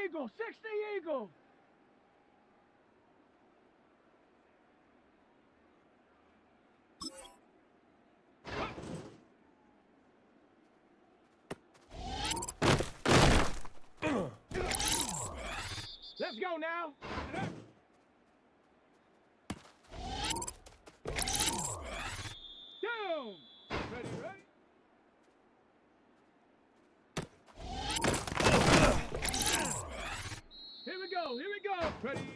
Eagle, 60 Eagle. Let's go now. Down. Ready, ready. Here we go, here we go. Ready.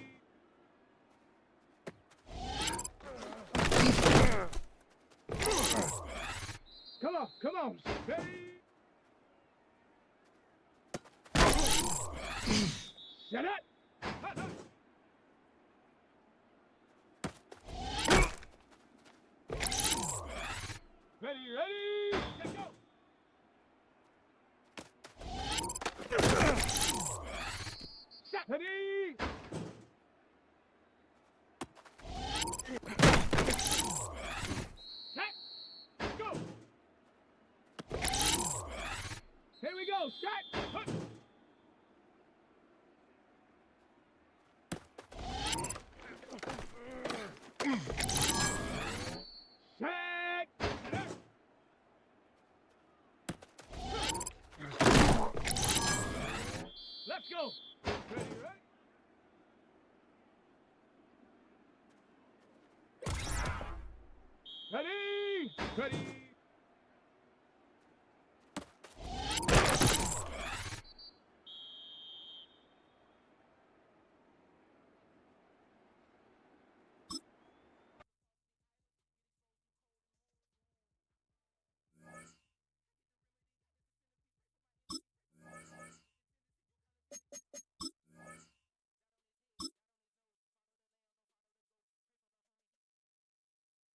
Come on, come on. Ready. Shut up. Ready, ready. Let's go. Shot. Ready. Shot. Go. Here we go. Shot. Hunt. Let's go. Ready, ready. Ready. Ready.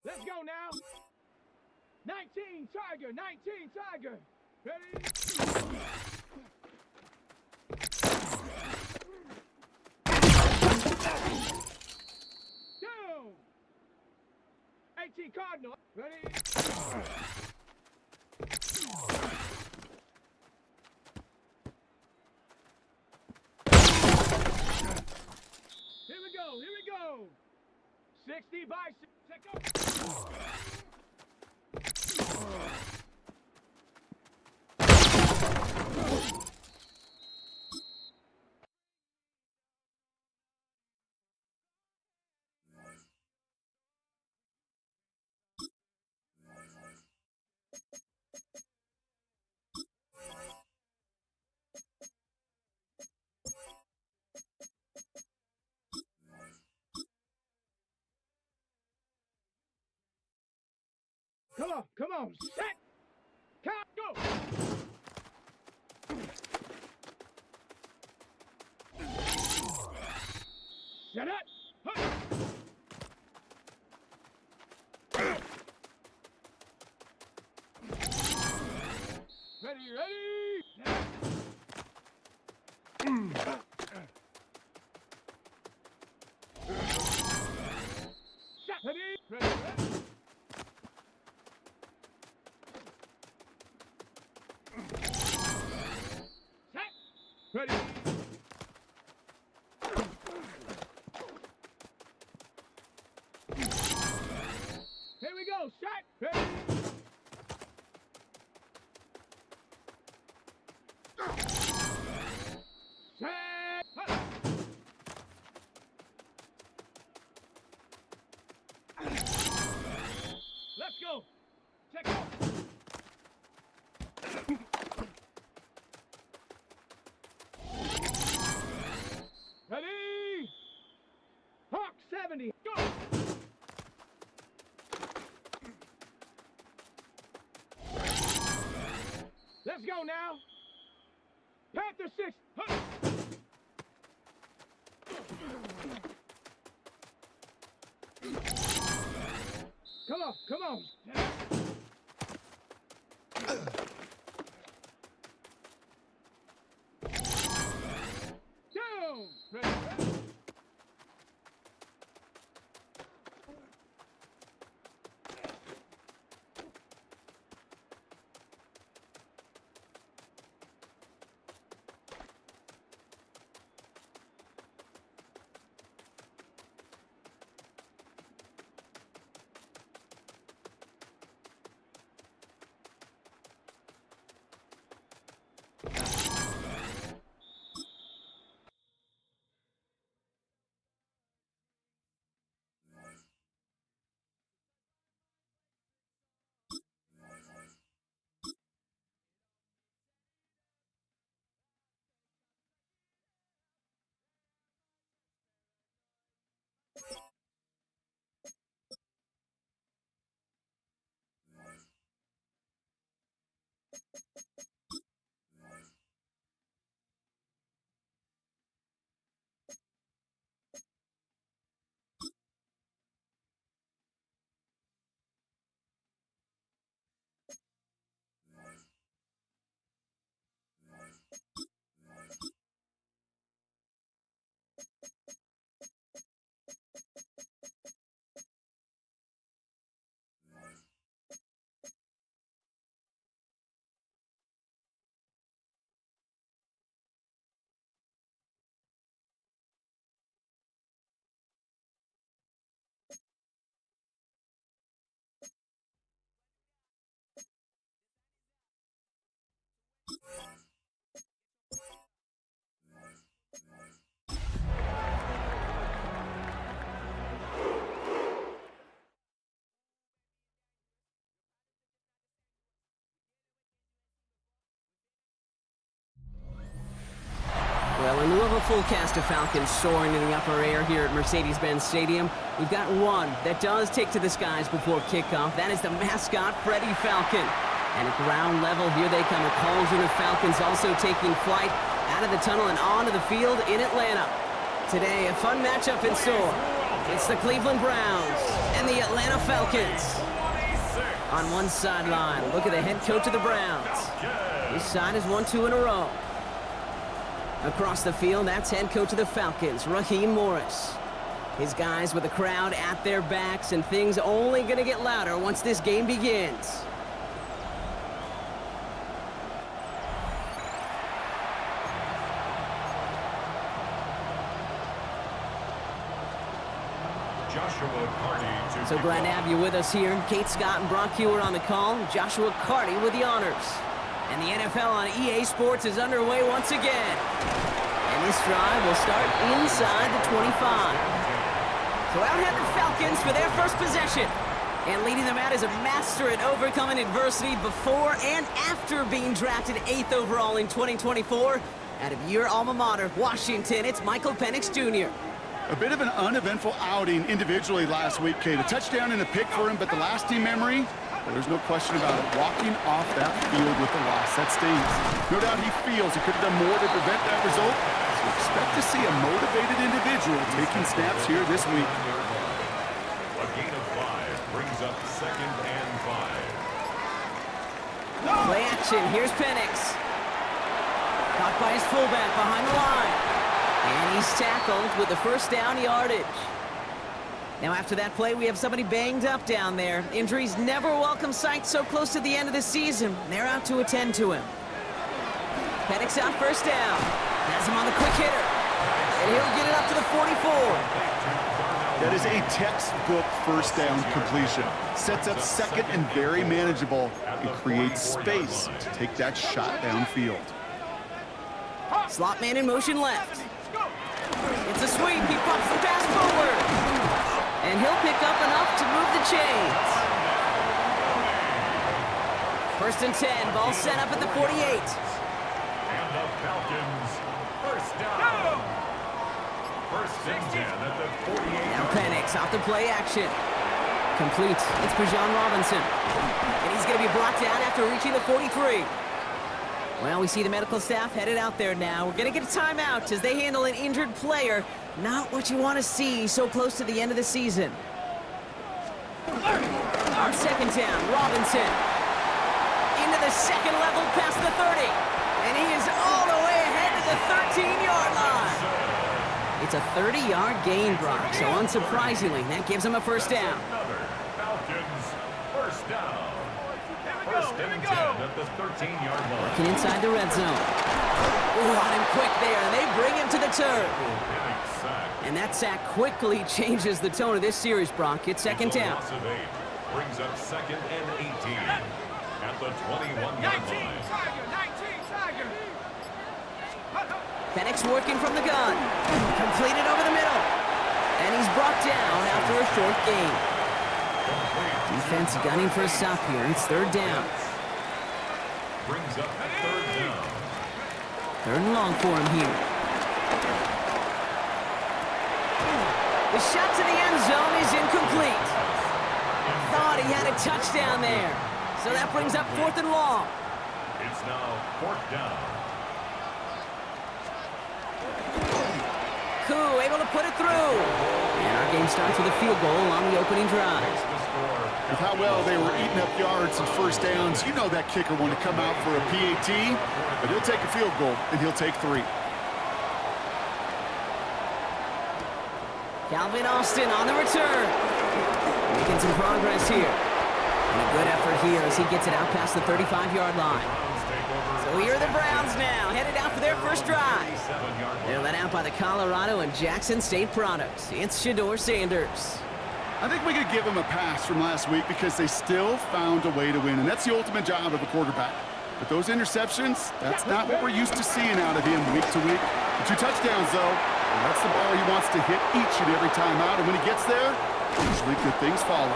Let's go now. 19 Tiger, 19 Tiger. Ready? Down. 18 Cardinal. Ready? Here we go, here we go. 60 by 6. Let's go. Come on, set, count, go! Shut up! Huh. Ready, ready! Shut, ready, ready, ready! Ready? Here we go, shot! Ready? Set! Huh. Let's go! Check out! Ready? Hawk 70, go! Let's go now. Panther 6. Huh. Come on, come on. Down. Ready, ready. Well, in lieu of a full cast of Falcons soaring in the upper air here at Mercedes-Benz Stadium, we've got one that does take to the skies before kickoff. That is the mascot, Freddie Falcon. And at ground level, here they come. A cauldron of Falcons also taking flight out of the tunnel and onto the field in Atlanta. Today, a fun matchup in store. It's the Cleveland Browns and the Atlanta Falcons. On one sideline, look at the head coach of the Browns. His side has won 2 in a row. Across the field, that's head coach of the Falcons, Raheem Morris. His guys with the crowd at their backs, and things only going to get louder once this game begins. So glad to have you with us here. Kate Scott and Brock Hewer on the call. Joshua Carty with the honors. And the NFL on EA Sports is underway once again. And this drive will start inside the 25. So out head the Falcons for their first possession. And leading them out is a master at overcoming adversity before and after being drafted 8th overall in 2024. Out of your alma mater, Washington, it's Michael Penix Jr. A bit of an uneventful outing individually last week, Kate. A touchdown and a pick for him, but the lasting memory, well, there's no question about it. Walking off that field with the loss, that stings. No doubt he feels he could have done more to prevent that result. So expect to see a motivated individual taking snaps here this week. A gain of 5 brings up 2nd and 5. Play action, here's Penix. Caught by his fullback behind the line. And he's tackled with the first down yardage. Now after that play, we have somebody banged up down there. Injuries never a welcome sight so close to the end of the season. They're out to attend to him. Penix out first down. Has him on the quick hitter. And he'll get it up to the 44. That is a textbook first down completion. Sets up second and very manageable and creates space to take that shot downfield. Slot man in motion left. It's a sweep. He pops the pass forward. And he'll pick up enough to move the chains. 1st and 10. Ball set up at the 48. And the Falcons, first down. 1st and 10 at the 48. Now Penix off the play action. Complete. It's Bijan Robinson. And he's going to be brought down after reaching the 43. Well, we see the medical staff headed out there now. We're going to get a timeout as they handle an injured player. Not what you want to see so close to the end of the season. On 2nd down, Robinson. Into the second level past the 30. And he is all the way ahead to the 13-yard line. It's a 30-yard gain, Brock. So unsurprisingly, that gives him a first down. Falcons, first down. 1st and 10 at the 13-yard line. Working inside the red zone. Ooh, on him quick there, and they bring him to the turf. And that sack quickly changes the tone of this series, Brock. It's 2nd down. Loss of 8 brings up 2nd and 18 at the 21-yard line. Penix working from the gun. Completed over the middle. And he's brought down after a short gain. Defense gunning for a stop here. It's 3rd down. Brings up 3rd down. 3rd and long for him here. The shot to the end zone is incomplete. Thought he had a touchdown there. So that brings up 4th and long. It's now 4th down. Koo able to put it through. And our game starts with a field goal on the opening drive. With how well they were eating up yards and first downs, you know that kicker want to come out for a PAT, but he'll take a field goal, and he'll take 3. Calvin Austin on the return. Making some progress here. And a good effort here as he gets it out past the 35-yard line. So here are the Browns now, headed out for their first drive. They're led out by the Colorado and Jackson State products. It's Shedeur Sanders. I think we could give them a pass from last week because they still found a way to win, and that's the ultimate job of a quarterback. But those interceptions, that's not what we're used to seeing out of him week to week. The 2 touchdowns, though, and that's the ball he wants to hit each and every time out, and when he gets there, usually good things follow.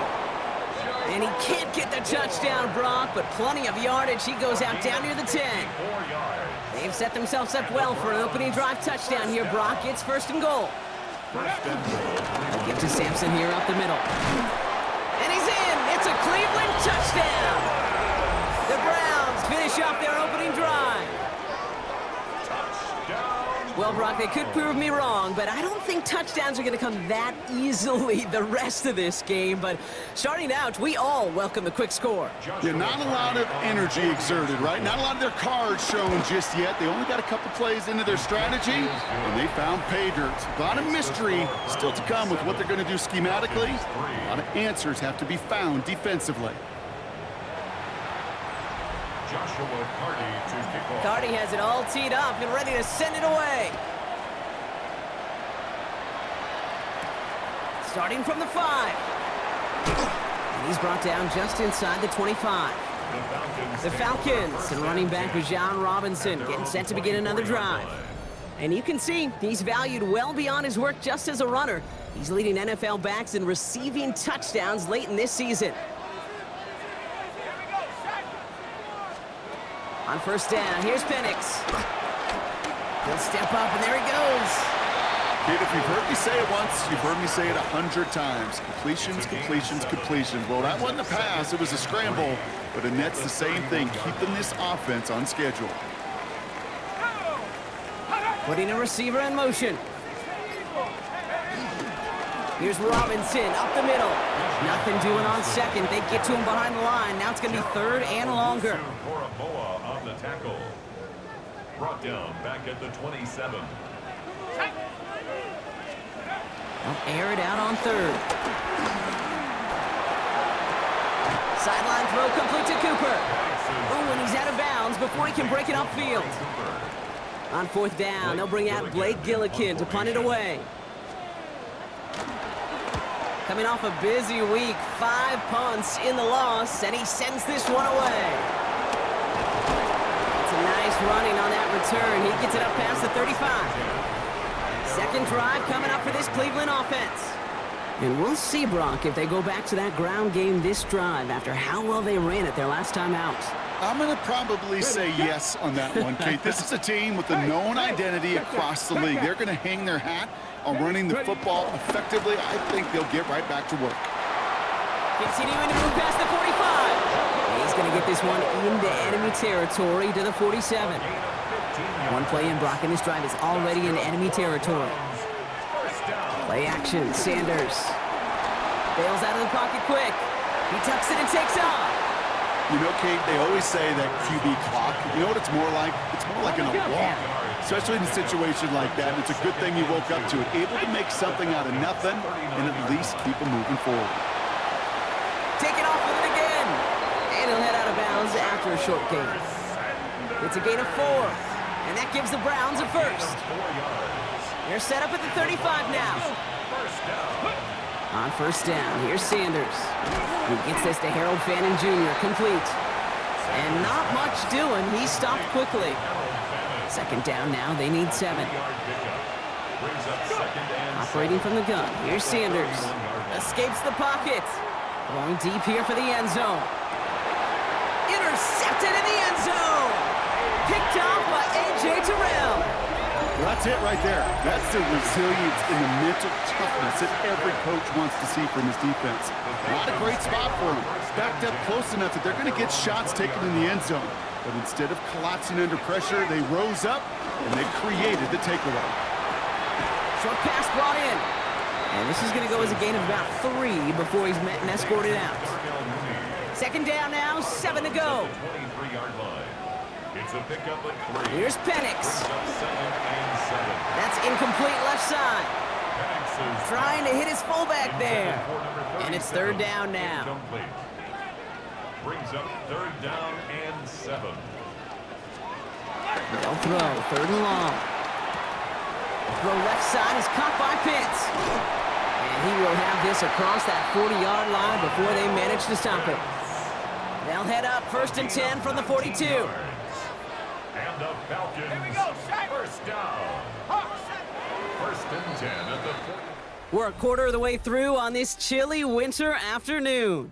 And he can't get the touchdown, Brock, but plenty of yardage. He goes out down near the 10. 4 yards. They've set themselves up well for an opening drive touchdown here, Brock. It's 1st and goal. First and goal. Give to Sampson here up the middle. And he's in. It's a Cleveland touchdown. The Browns finish off their opening drive. Well, Brock, they could prove me wrong, but I don't think touchdowns are going to come that easily the rest of this game. But starting out, we all welcome the quick score. Yeah, not a lot of energy exerted, right? Not a lot of their cards shown just yet. They only got a couple plays into their strategy, and they found pay dirt. A lot of mystery still to come with what they're going to do schematically. A lot of answers have to be found defensively. Joshua Carty to kick off. Carty has it all teed up and ready to send it away. Starting from the 5. And he's brought down just inside the 25. The Falcons and running back Bijan Robinson getting set to begin another drive. And you can see he's valued well beyond his work just as a runner. He's leading NFL backs in receiving touchdowns late in this season. On 1st down, here's Penix. He'll step up, and there he goes. Kid, if you've heard me say it once, you've heard me say it 100 times. Completions, completions, completions. Well, that wasn't a pass. It was a scramble. But Annette's the same thing, keeping this offense on schedule. Putting a receiver in motion. Here's Robinson up the middle. Nothing doing on 2nd. They get to him behind the line. Now it's going to be 3rd and longer. On the tackle. Brought down back at the 27. They'll air it out on 3rd. Sideline throw complete to Cooper. Oh, and he's out of bounds before he can break it upfield. On 4th down, they'll bring out Blake Gillikin to punt it away. Coming off a busy week, 5 punts in the loss, and he sends this one away. It's a nice running on that return. He gets it up past the 35. 2nd drive coming up for this Cleveland offense. And we'll see, Brock, if they go back to that ground game this drive after how well they ran it their last time out. I'm going to probably say yes on that one, Kate. This is a team with a known identity across the league. They're going to hang their hat on running the football effectively. I think they'll get right back to work. Continuing to move past the 45. He's going to get this one into enemy territory to the 47. One play in, Brock, in this drive is already in enemy territory. Play action, Sanders. Bails out of the pocket quick. He tucks it and takes off. You know, Kate, they always say that QB clock, you know what it's more like? It's more like an alarm, especially in a situation like that. And it's a good thing you woke up to it, able to make something out of nothing and at least keep them moving forward. Take it off with it again. And he'll head out of bounds after a short gain. It's a gain of 4, and that gives the Browns a 1st. They're set up at the 35 now. On 1st down, here's Sanders. He gets this to Harold Fannin Jr. complete. And not much doing. He stopped quickly. 2nd down now. They need 7. Operating from the gun. Here's Sanders. Escapes the pocket. Throwing deep here for the end zone. Intercepted in the end zone. Picked off by A.J. Terrell. Well, that's it right there. That's the resilience and the mental toughness that every coach wants to see from his defense. Not a great spot for him. Backed up close enough that they're going to get shots taken in the end zone. But instead of collapsing under pressure, they rose up and they created the takeaway. Short pass brought in. And this is going to go as a gain of about 3 before he's met and escorted out. 2nd down now, 7 to go. It's a pickup at 3. Here's Penix. That's incomplete left side. Trying to hit his fullback there. And it's 3rd down now. Brings up 3rd down and 7. They'll throw 3rd and long. Throw left side is caught by Pitts. And he will have this across that 40-yard line before they manage to stop it. They'll head up 1st and 10 from the 42. And the Falcons, 1st down. 1st and 10 at the 40. We're a quarter of the way through on this chilly winter afternoon.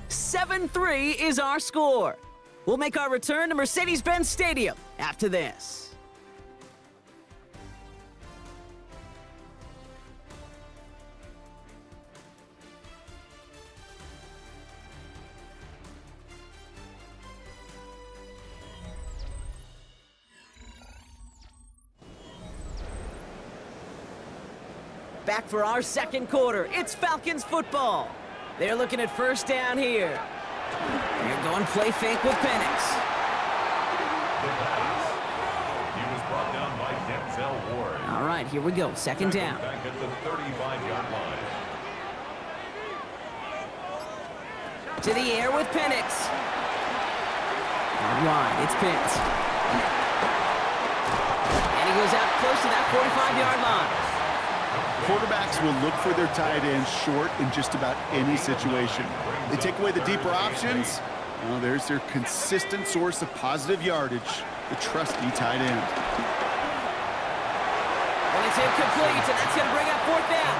7-3 is our score. We'll make our return to Mercedes-Benz Stadium after this. Back for our second quarter. It's Falcons football. They're looking at first down here. They're going play fake with Penix. The pass. He was brought down by Denzel Ward. All right, here we go. Second down. Back at the 35-yard line. To the air with Penix. Out wide, it's Pitts. And he goes out close to that 45-yard line. Quarterbacks will look for their tight ends short in just about any situation. They take away the deeper options. Well, there's their consistent source of positive yardage, the trusty tight end. And it's incomplete, and that's going to bring up fourth down.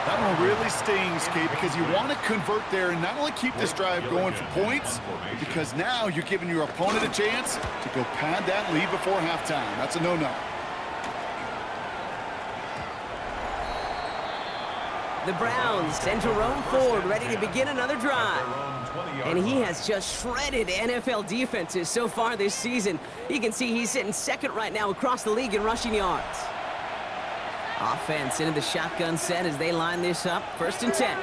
That one really stings, Kate, because you want to convert there and not only keep this drive going for points, but because now you're giving your opponent a chance to go pad that lead before halftime. That's a no-no. The Browns send Jerome Ford ready to begin another drive. And he has just shredded NFL defenses so far this season. You can see he's sitting second right now across the league in rushing yards. Offense into the shotgun set as they line this up. 1st and 10.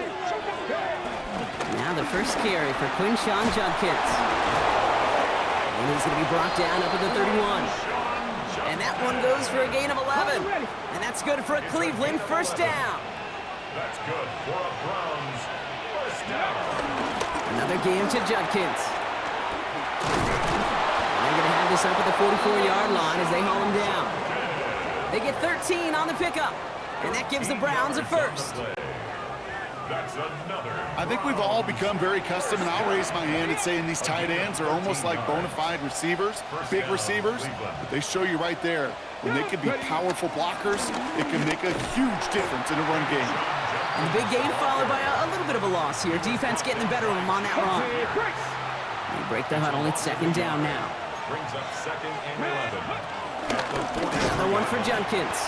Now the first carry for Quinshawn Judkins. And he's going to be brought down up at the 31. And that one goes for a gain of 11. And that's good for a Cleveland first down. That's good for a Browns first down. Another game to Judkins. And they're going to have this up at the 44-yard line as they haul him down. They get 13 on the pickup, and that gives the Browns a first. That's another. I think we've all become very accustomed, and I'll raise my hand and saying these tight ends are almost like bona fide receivers, big receivers, but they show you right there, when they can be powerful blockers, it can make a huge difference in a run game. And the big game followed by a little bit of a loss here. Defense getting the better of them on that run. They break the huddle. It's second down now. Brings up 2nd and 11. Another one for Judkins.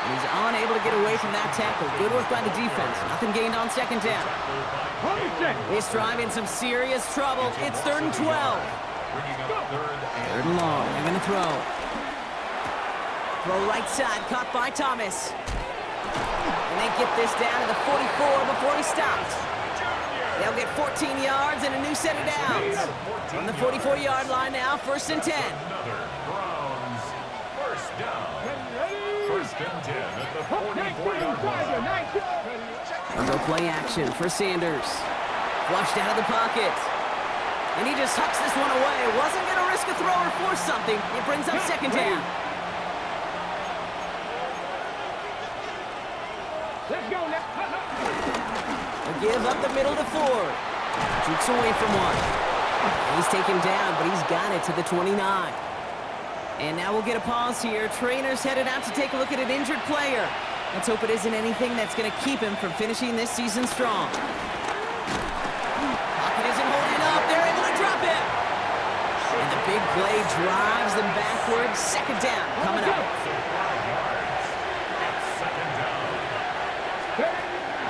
And he's unable to get away from that tackle. Good work by the defense. Nothing gained on second down. This drive in some serious trouble. It's 3rd and 12. Third and long. They're going to throw. Throw right side. Caught by Thomas. And they get this down to the 44 before he stops. They'll get 14 yards and a new set of downs. On the 44-yard line now, 1st and 10. Another Browns first down. 1st and 10 at the 44-yard line. And they'll play action for Sanders. Flushed out of the pocket. And he just hucks this one away. Wasn't going to risk a throw or force something. It brings up second down. Let's go now. They'll give up the middle to Ford. Jukes away from one. He's taken down, but he's got it to the 29. And now we'll get a pause here. Trainer's headed out to take a look at an injured player. Let's hope it isn't anything that's going to keep him from finishing this season strong. Pocket isn't holding up. They're able to drop it. And the big play drives them backwards. Second down coming up.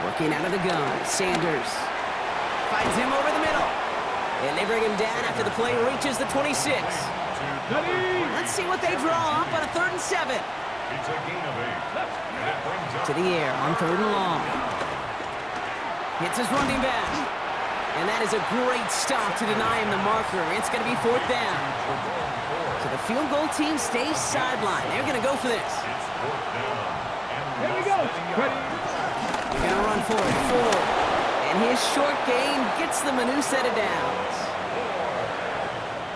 Working out of the gun. Sanders finds him over the middle. And they bring him down after the play reaches the 26. Let's see what they draw up on a 3rd and 7. It's a gain of 8. To the air on 3rd and long. Hits his running back. And that is a great stop to deny him the marker. It's going to be 4th down. So the field goal team stays sidelined. They're going to go for this. It's 4th down. Here we go. Ready. They're going to run for it. Ford. And his short gain gets them a new set of downs.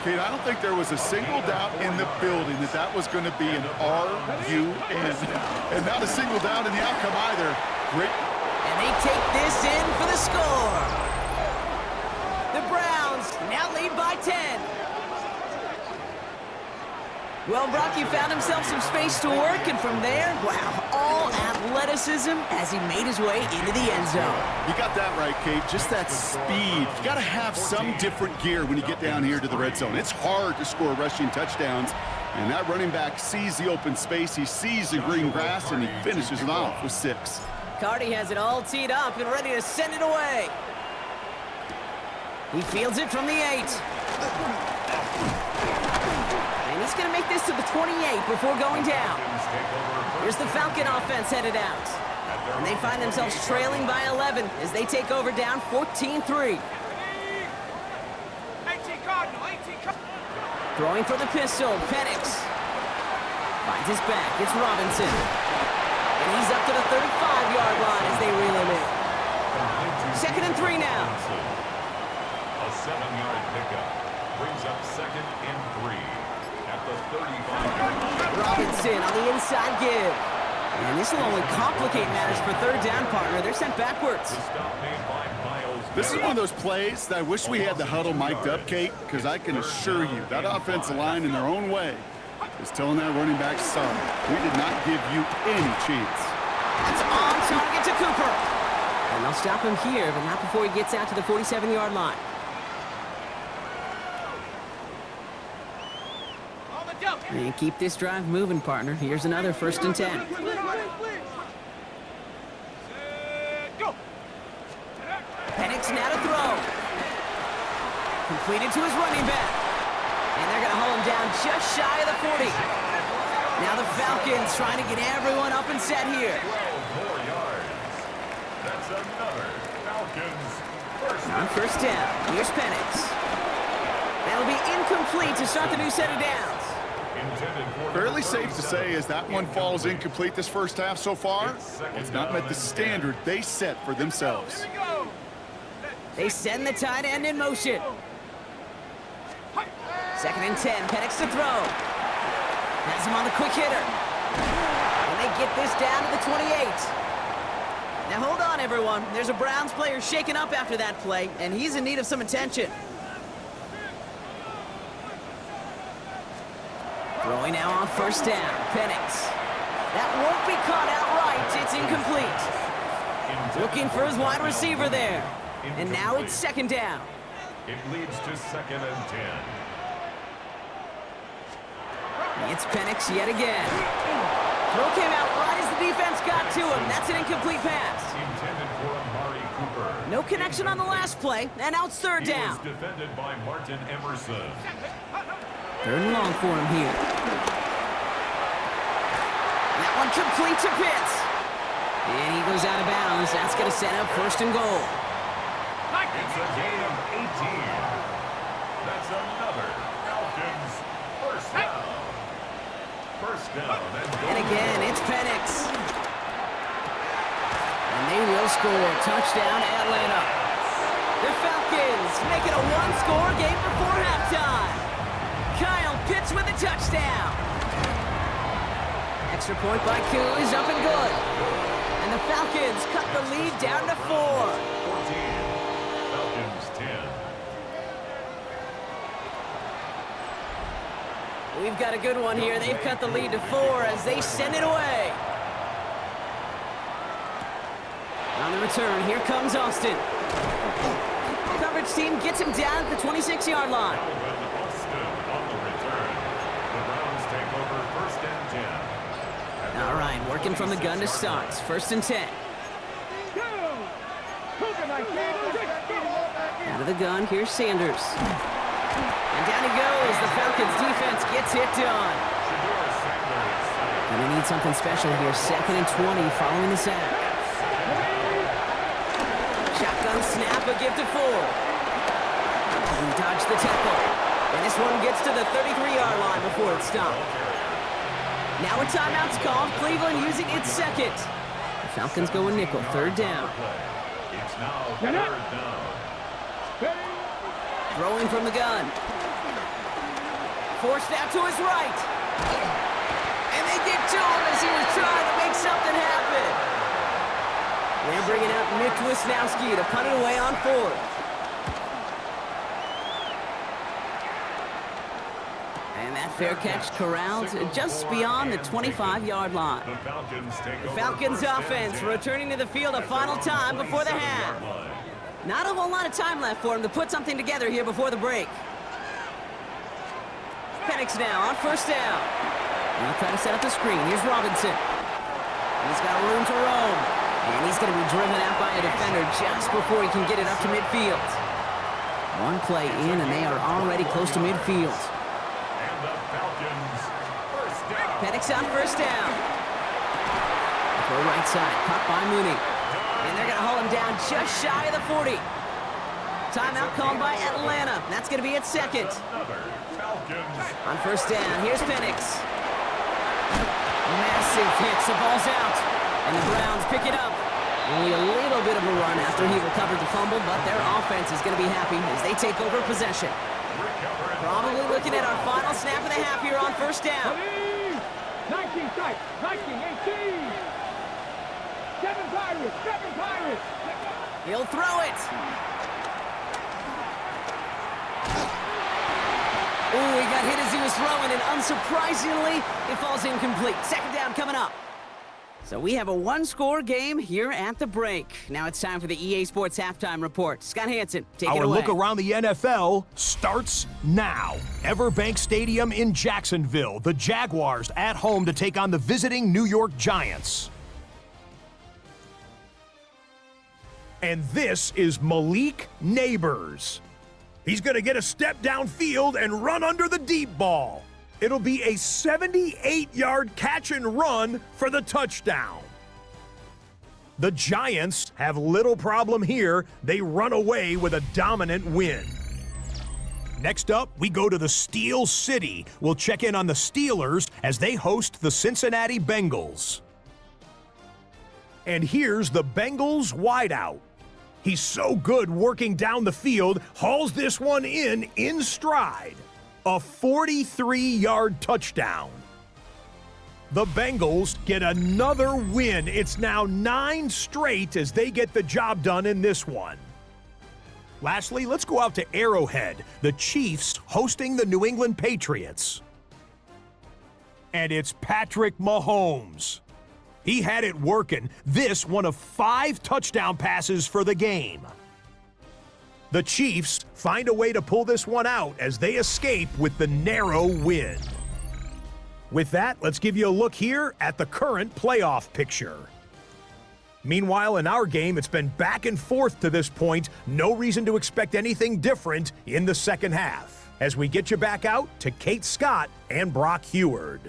Kate, I don't think there was a single doubt in the building that that was going to be an R-U-N. And not a single doubt in the outcome either. Great. And they take this in for the score. The Browns now lead by 10. Well, Brock, he found himself some space to work, and from there, wow, all athleticism as he made his way into the end zone. You got that right, Kate. Just that speed. You got to have some different gear when you get down here to the red zone. It's hard to score rushing touchdowns, and that running back sees the open space, he sees the green grass, and he finishes it off with 6. Cardi has it all teed up and ready to send it away. He fields it from the 8. And he's going to make this to the 28 before going down. Here's the Falcon offense headed out. And they find themselves trailing by 11 as they take over down 14-3. Throwing for the pistol, Penix. Finds his back, it's Robinson. And he's up to the 35-yard line as they reel him in. 2nd and 3 now. A 7-yard pickup brings up 2nd and 3 at the 35-yard line. Robinson on the inside give. And this will only complicate matters for 3rd down, partner. They're sent backwards. This is one of those plays that I wish we had the huddle mic'd up, Kate, because I can assure you that offensive line in their own way is telling that running back, son, we did not give you any chance. That's on target to Cooper. And they'll stop him here, but not before he gets out to the 47-yard line. And keep this drive moving, partner. Here's another 1st and 10. Penix now to throw. Completed to his running back. And they're going to hold him down just shy of the 40. Now the Falcons trying to get everyone up and set here. 12 more yards. That's another Falcons On 1st down, here's Penix. That'll be incomplete to start the new set of downs. Fairly safe to say as that one falls incomplete this first half so far, it's not met the standard they set for themselves. They send the tight end in motion. 2nd and 10, Penix to throw. Has him on the quick hitter. And they get this down to the 28. Now hold on, everyone. There's a Browns player shaken up after that play, and he's in need of some attention. Throwing now on 1st down, Penix. That won't be caught outright. It's incomplete. Looking for his wide receiver there. And now it's 2nd down. It leads to 2nd and 10. It's Penix yet again. Throw came out right as the defense got to him. That's an incomplete pass. Intended for Amari Cooper. No connection on the last play, and now it's 3rd down. He was defended by Martin Emerson. 3rd and long for him here. That one complete to Pitts. And he goes out of bounds. That's going to set up 1st and goal. It's a gain of 18. That's another Falcons 1st down. 1st down and goal. And again, it's Penix. And they will score. Touchdown, Atlanta. The Falcons make it a 1-score game before halftime. Kyle Pitts with a touchdown. Extra point by Koo is up and good. And the Falcons cut the lead down to 4. 14. Falcons 10. We've got a good one here. They've cut the lead to 4 as they send it away. On the return, here comes Austin. Coverage team gets him down at the 26-yard line. All right, working from the gun to start. 1st and 10. Out of the gun, here's Sanders. And down he goes. The Falcons defense gets it done. And they need something special here. 2nd and 20 following the sack. Shotgun snap, a give to Ford. He dodged the tackle. And this one gets to the 33-yard line before it's stopped. Now a timeout's called. Cleveland using its 2nd. The Falcons go a nickel. 3rd down. It's now 3rd down. Throwing from the gun. Forced out to his right. And they get to him as he was trying to make something happen. They're bringing out Nick Wisnowski to punt it away on 4th. And that Fair catch corralled just beyond the 25-yard line. The Falcons offense returning to the field a final time before the half. Not a whole lot of time left for him to put something together here before the break. Penix now on first down. Now try to set up the screen. Here's Robinson. He's got room to roam. And he's going to be driven out by a defender just before he can get it up to midfield. One play in, and they are already close to midfield. And the Falcons, first down. Penix on first down. For right side, caught by Mooney. And they're going to hold him down just shy of the 40. Timeout called by Atlanta. That's going to be at second. On first down, here's Penix. Massive hits, the ball's out. And the Browns pick it up. Only a little bit of a run after he recovered the fumble, but their offense is going to be happy as they take over possession. Probably looking at our final snap of the half here on first down. 19 strikes, 19, 18. 7 Pirates, 7 Pirates. He'll throw it. Oh, he got hit as he was throwing, and unsurprisingly, it falls incomplete. Second down coming up. So we have a one-score game here at the break. Now it's time for the EA Sports Halftime Report. Scott Hansen, take it away. Our look around the NFL starts now. Everbank Stadium in Jacksonville. The Jaguars at home to take on the visiting New York Giants. And this is Malik Neighbors. He's going to get a step downfield and run under the deep ball. It'll be a 78-yard catch and run for the touchdown. The Giants have little problem here. They run away with a dominant win. Next up, we go to the Steel City. We'll check in on the Steelers as they host the Cincinnati Bengals. And here's the Bengals wideout. He's so good working down the field, hauls this one in stride. A 43-yard touchdown. The Bengals get another win. It's now 9 straight as they get the job done in this one. Lastly, let's go out to Arrowhead. The Chiefs hosting the New England Patriots. And it's Patrick Mahomes. He had it working. This one of 5 touchdown passes for the game. The Chiefs find a way to pull this one out as they escape with the narrow win. With that, let's give you a look here at the current playoff picture. Meanwhile, in our game, it's been back and forth to this point. No reason to expect anything different in the second half. As we get you back out to Kate Scott and Brock Heward.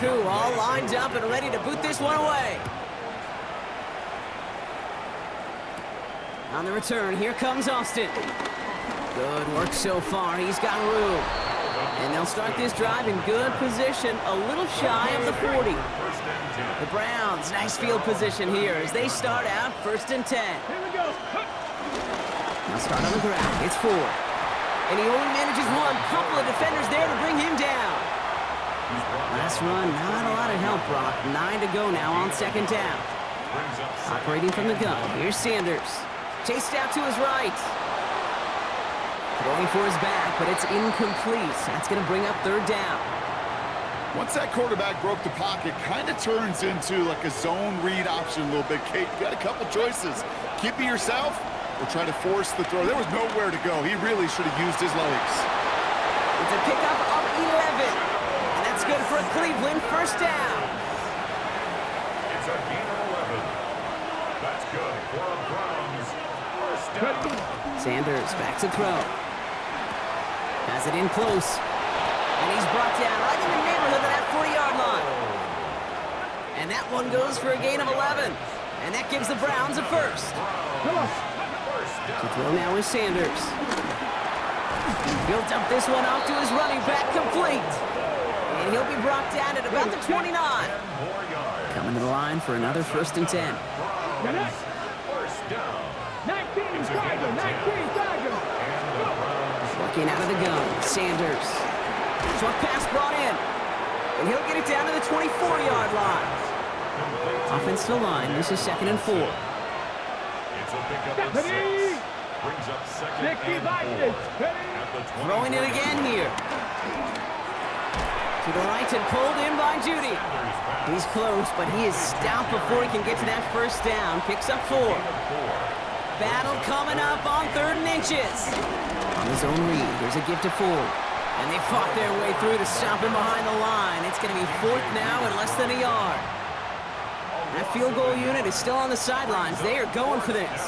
All lined up and ready to boot this one away. On the return, here comes Austin. Good work so far. He's got room. And they'll start this drive in good position, a little shy of the 40. The Browns, nice field position here as they start out 1st and 10. Here we go. Now start on the ground. It's 4. And he only manages one. Couple of defenders there to bring him down. Last run, not a lot of help, Brock. 9 to go now on 2nd down. Operating from the gun, here's Sanders. Chased out to his right. Throwing for his back, but it's incomplete. That's going to bring up 3rd down. Once that quarterback broke the pocket, kind of turns into like a zone read option a little bit. Kate, you got a couple choices. Keep it yourself or try to force the throw. There was nowhere to go. He really should have used his legs. It's a pickup of 11. That's good for Cleveland. 1st down. It's a gain of 11. That's good for a Browns. 1st down. Sanders back to throw. Has it in close. And he's brought down right in the neighborhood of that 40-yard line. And that one goes for a gain of 11. And that gives the Browns a first. To throw now is Sanders. He'll dump this one off to his running back, complete. And he'll be brought down at about the 29. Coming to the line for another 1st and 10. 1st down. 19 Tiger, 19 Tiger. Working out of the gun, Sanders. Short pass brought in. And he'll get it down to the 24-yard line. Offensive line, this is 2nd and 4. It's a pickup of 6. Brings up 2nd and 4. At the 20. Throwing it again here. To the right and pulled in by Judy. He's close, but he is stopped before he can get to that first down. Picks up 4. Battle coming up on 3rd and inches. On his own read, there's a give to Ford. And they fought their way through to stop him behind the line. It's going to be 4th now and less than a yard. That field goal unit is still on the sidelines. They are going for this.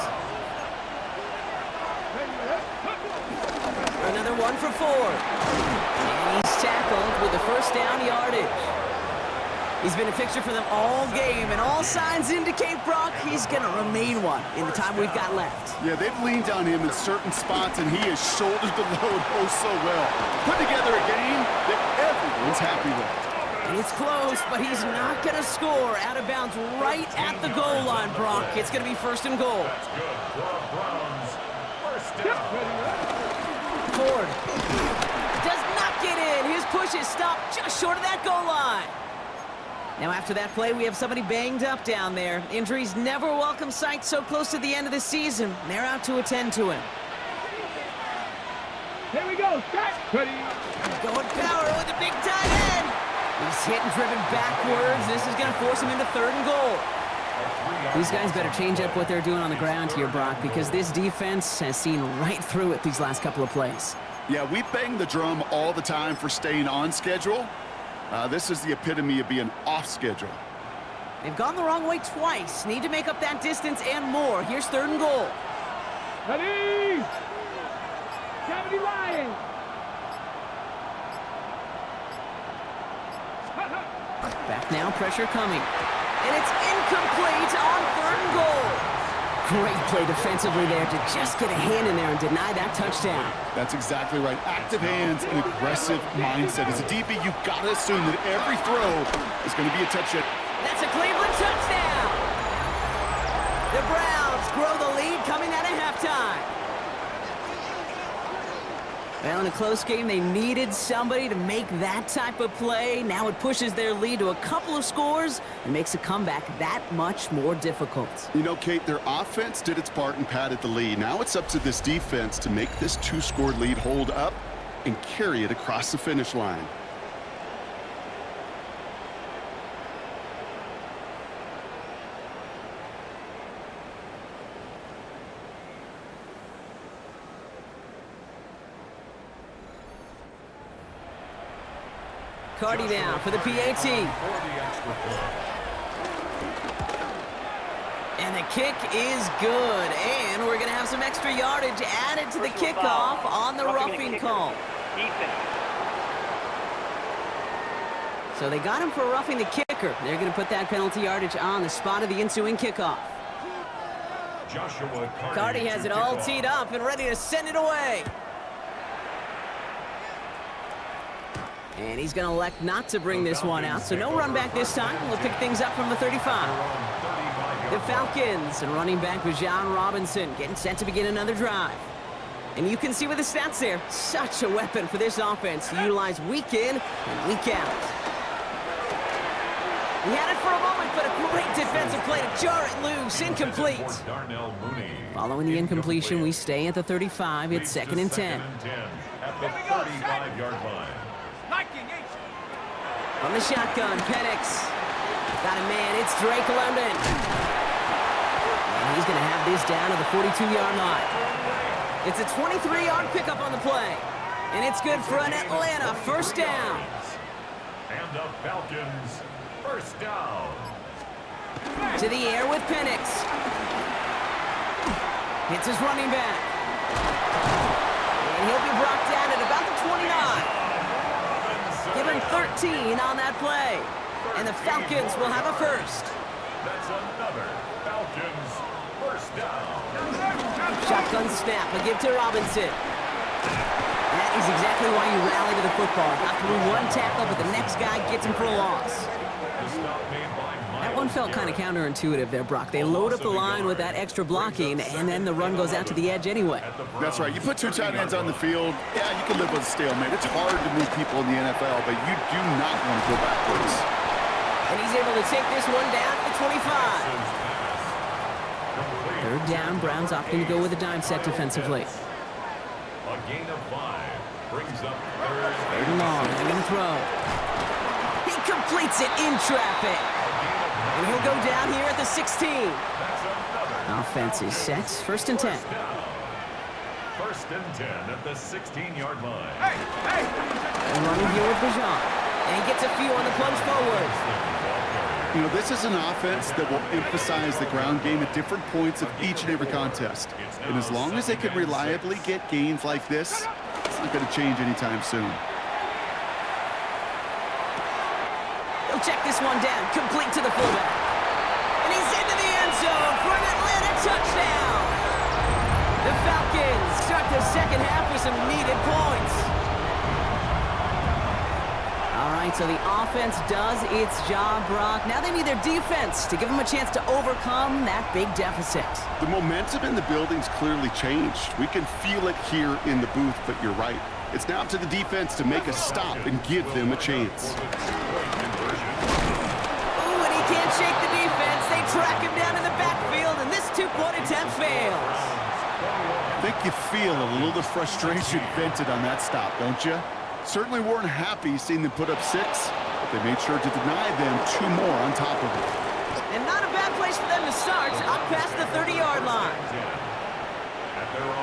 Another one for Ford. And he's tackled with the first down yardage. He's been a fixture for them all game, and all signs indicate, Brock, he's going to remain one in the time we've got left. Yeah, they've leaned on him in certain spots, and he has shouldered the load oh so well. Put together a game that everyone's happy with. And it's close, but he's not going to score. Out of bounds right at the goal line, Brock. It's going to be 1st and goal. That's good for a Browns. First down. Ford does not get in. His push is stopped just short of that goal line. Now after that play, we have somebody banged up down there. Injuries never a welcome sight so close to the end of the season. They're out to attend to him. Here we go. Ready. Going power with the big tight end. He's hit and driven backwards. This is going to force him into 3rd and goal. These guys better change up what they're doing on the ground here, Brock, because this defense has seen right through it these last couple of plays. Yeah, we bang the drum all the time for staying on schedule. This is the epitome of being off schedule. They've gone the wrong way twice. Need to make up that distance and more. Here's 3rd and goal. Ready. Cavity Lion. Back now, pressure coming. And it's incomplete on 3rd and goal. Great play defensively there to just get a hand in there and deny that touchdown. That's exactly right. Active hands and aggressive mindset. As a DB, you've got to assume that every throw is going to be a touchdown. That's a Cleveland touchdown. The Browns grow the lead coming out of halftime. Well, in a close game, they needed somebody to make that type of play. Now it pushes their lead to a couple of scores and makes a comeback that much more difficult. You know, Kate, their offense did its part and padded the lead. Now it's up to this defense to make this 2-score lead hold up and carry it across the finish line. Cardi now for the PAT. And the kick is good. And we're going to have some extra yardage added to the kickoff on the roughing call. So they got him for roughing the kicker. They're going to put that penalty yardage on the spot of the ensuing kickoff. Cardi has it all teed up and ready to send it away. And he's going to elect not to bring this one out, so no run back this time. We'll pick things up from the 35. The Falcons and running back Bijan Robinson getting set to begin another drive. And you can see with the stats there, such a weapon for this offense to utilize week in and week out. He had it for a moment, but a great defensive play to jar it loose, incomplete. Following the incompletion, we stay at the 35. It's 2nd and 10. At the 35-yard line. From the shotgun, Penix. Got a man, it's Drake London. And he's going to have this down to the 42-yard line. It's a 23-yard pickup on the play. And it's good for an Atlanta first down. And the Falcons, first down. To the air with Penix. Hits his running back. And he'll be brought down at about the 29. Give him 13 on that play. And the Falcons will have a first. That's another Falcons first down. Shotgun snap, a give to Robinson. That is exactly why you rally to the football. Got through one tackle, but the next guy gets him for a loss. The stop made by Myers. That one felt kind of counterintuitive there, Brock. They load up the line with that extra blocking, and then the run goes out to the edge anyway. That's right. You put two tight ends on the field, yeah, you can live with a stalemate. It's hard to move people in the NFL, but you do not want to go backwards. And he's able to take this one down to the 25. Third down, Browns opting to go with a dime set defensively. A gain of 5 brings up Third and long, and gonna throw. He completes it in traffic. And he'll go down here at the 16. Offense is set. First and 10. First and 10 at the 16-yard line. And running here with Bijan. And he gets a few on the plunge forward. You know, this is an offense that will emphasize the ground game at different points of each and every contest. And as long as they can reliably get gains like this, it's not going to change anytime soon. He'll check this one down, complete to the fullback. And he's into the end zone for an Atlanta touchdown. The Falcons start the second half with some needed points. All right, so the offense does its job, Brock. Now they need their defense to give them a chance to overcome that big deficit. The momentum in the building's clearly changed. We can feel it here in the booth, but you're right. It's now up to the defense to make a stop and give them a chance. Ooh, and he can't shake the defense. They track him down in the backfield, and this two-point attempt fails. I think you feel a little frustration vented on that stop, don't you? Certainly weren't happy seeing them put up 6, but they made sure to deny them 2 more on top of it. And not a bad place for them to start, up past the 30-yard line.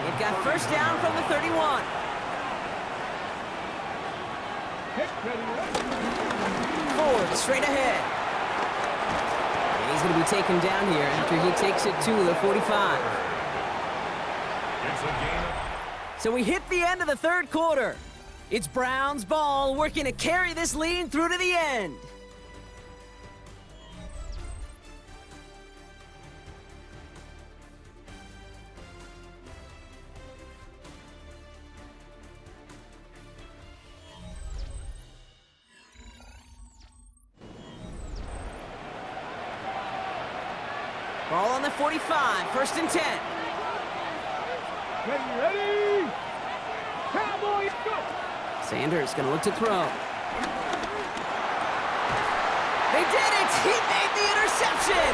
They've got first down from the 31. Ford straight ahead. And he's going to be taken down here after he takes it to the 45. So we hit the end of the third quarter. It's Browns ball, working to carry this lead through to the end. Ball on the 45, first and 10. Ready? Cowboys, go! Sanders gonna look to throw. They did it! He made the interception!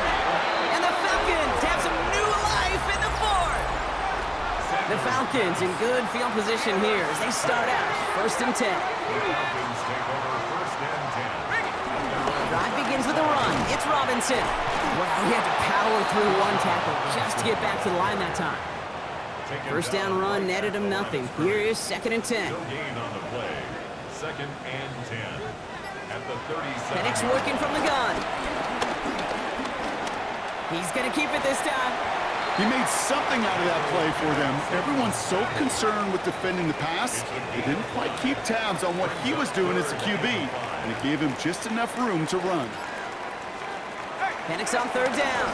And the Falcons have some new life in the fourth! The Falcons in good field position here as they start out first and 10. Drive begins with a run. It's Robinson. Wow, he had to power through one tackle just to get back to the line that time. First down run netted him nothing. Here is second and 10. Second and 10 at the 37. Penix working from the gun. He's going to keep it this time. He made something out of that play for them. Everyone's so concerned with defending the pass, they didn't quite keep tabs on what he was doing as a QB, and it gave him just enough room to run. Penix on third down.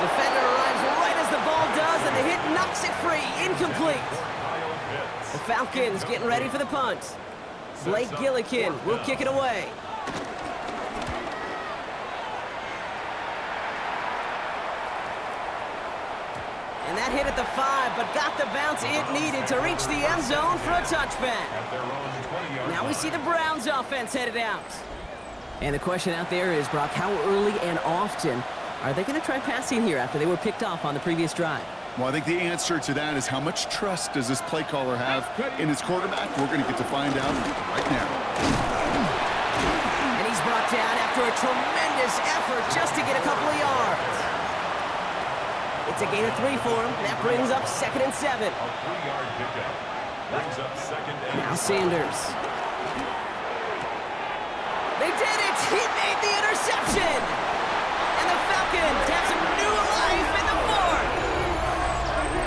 Defender arrives right as the ball does, and the hit knocks it free. Incomplete. The Falcons getting ready for the punt. Blake Gillikin will kick it away. And that hit at the 5, but got the bounce it needed to reach the end zone for a touchback. Now we see the Browns offense headed out. And the question out there is, Brock, how early and often are they going to try passing here after they were picked off on the previous drive? Well, I think the answer to that is how much trust does this play caller have in his quarterback? We're going to get to find out right now. And he's brought down after a tremendous effort just to get a couple of yards. It's a gain of 3 for him. That brings up second and 7. A 3-yard pickup brings up second and Now Sanders. They did it! He made the interception! And the Falcons have some new life in the fourth!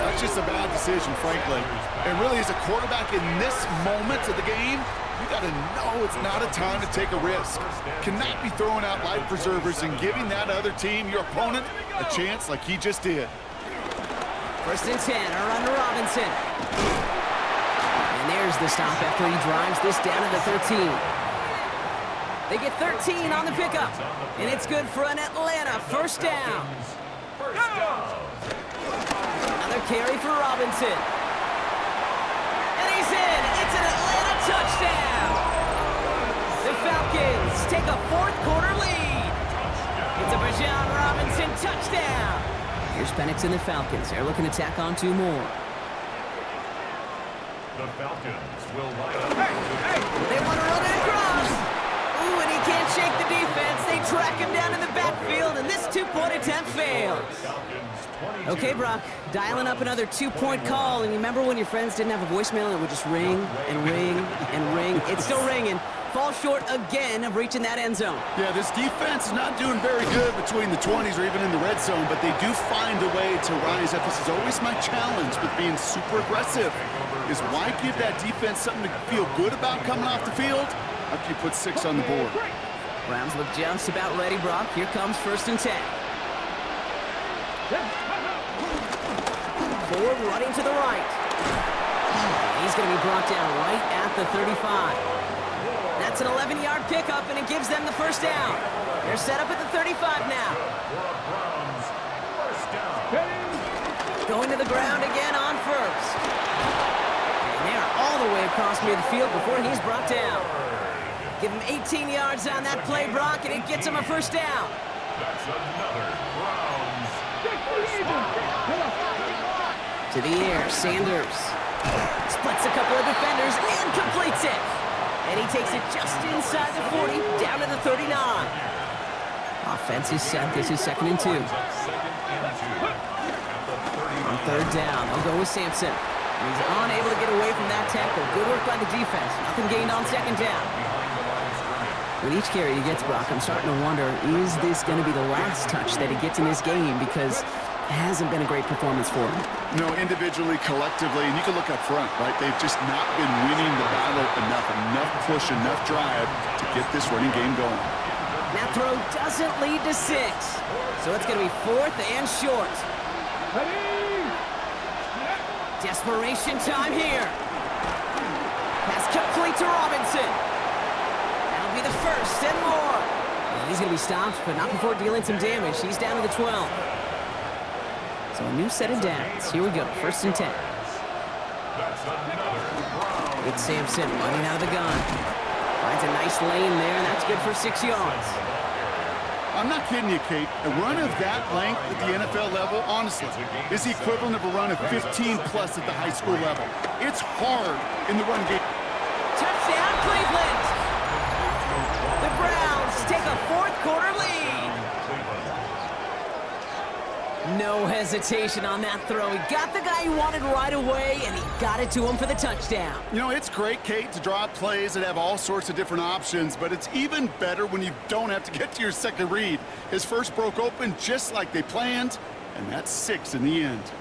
That's just a bad decision, frankly. And really, as a quarterback in this moment of the game, you got to know it's not a time to take a risk. Cannot be throwing out life preservers and giving that other team, your opponent, a chance like he just did. First and 10, a run to Robinson. And there's the stop after he drives this down to the 13. They get 13 on the pickup. And it's good for an Atlanta first down. First down. Another carry for Robinson. And he's in. It's an Atlanta touchdown. The Falcons take a fourth quarter lead. It's a Bijan Robinson touchdown. Here's Penix and the Falcons. They're looking to tack on 2 more. The Falcons will line up. They want to run it across. Ooh, and he can't shake the defense. They track him down in the backfield, and this 2-point attempt fails. Okay, Brock, dialing up another 2-point call, and you remember when your friends didn't have a voicemail and it would just ring and ring and ring? It's still ringing. Fall short again of reaching that end zone. Yeah, this defense is not doing very good between the 20s or even in the red zone, but they do find a way to rise up. This is always my challenge with being super aggressive, is why give that defense something to feel good about coming off the field after you put 6 on the board? Browns look just about ready, Brock. Here comes 1st and 10. Ford running to the right. He's going to be brought down right at the 35. That's an 11-yard pickup, and it gives them the first down. They're set up at the 35 now. Going to the ground again on first. And they're all the way across midfield before he's brought down. Give him 18 yards on that play, Brock, and it gets him a first down. That's another Browns. To the air, Sanders splits a couple of defenders and completes it. And he takes it just inside the 40, down to the 39. Offense is set. This is 2nd and 2. On 3rd down, they'll go with Sampson. He's unable to get away from that tackle. Good work by the defense. Nothing gained on 2nd down. With each carry he gets, Brock, I'm starting to wonder, is this going to be the last touch that he gets in this game? Because it hasn't been a great performance for him. No, individually, collectively, and you can look up front, right? They've just not been winning the battle enough push, enough drive to get this running game going. That throw doesn't lead to 6. So it's going to be 4th and short. Desperation time here. Pass complete to Robinson. That'll be the 1st and more. And he's going to be stopped, but not before dealing some damage. He's down to the 12. So a new set of downs. Here we go, 1st and 10. It's Sampson running out of the gun. Finds a nice lane there, and that's good for 6 yards. I'm not kidding you, Kate. A run of that length at the NFL level, honestly, is the equivalent of a run of 15-plus at the high school level. It's hard in the run game. Touchdown, Cleveland! The Browns take a 4th quarter lead. No hesitation on that throw. He got the guy he wanted right away, and he got it to him for the touchdown. You know, it's great, Kate, to draw up plays that have all sorts of different options, but it's even better when you don't have to get to your second read. His first broke open just like they planned, and that's 6 in the end.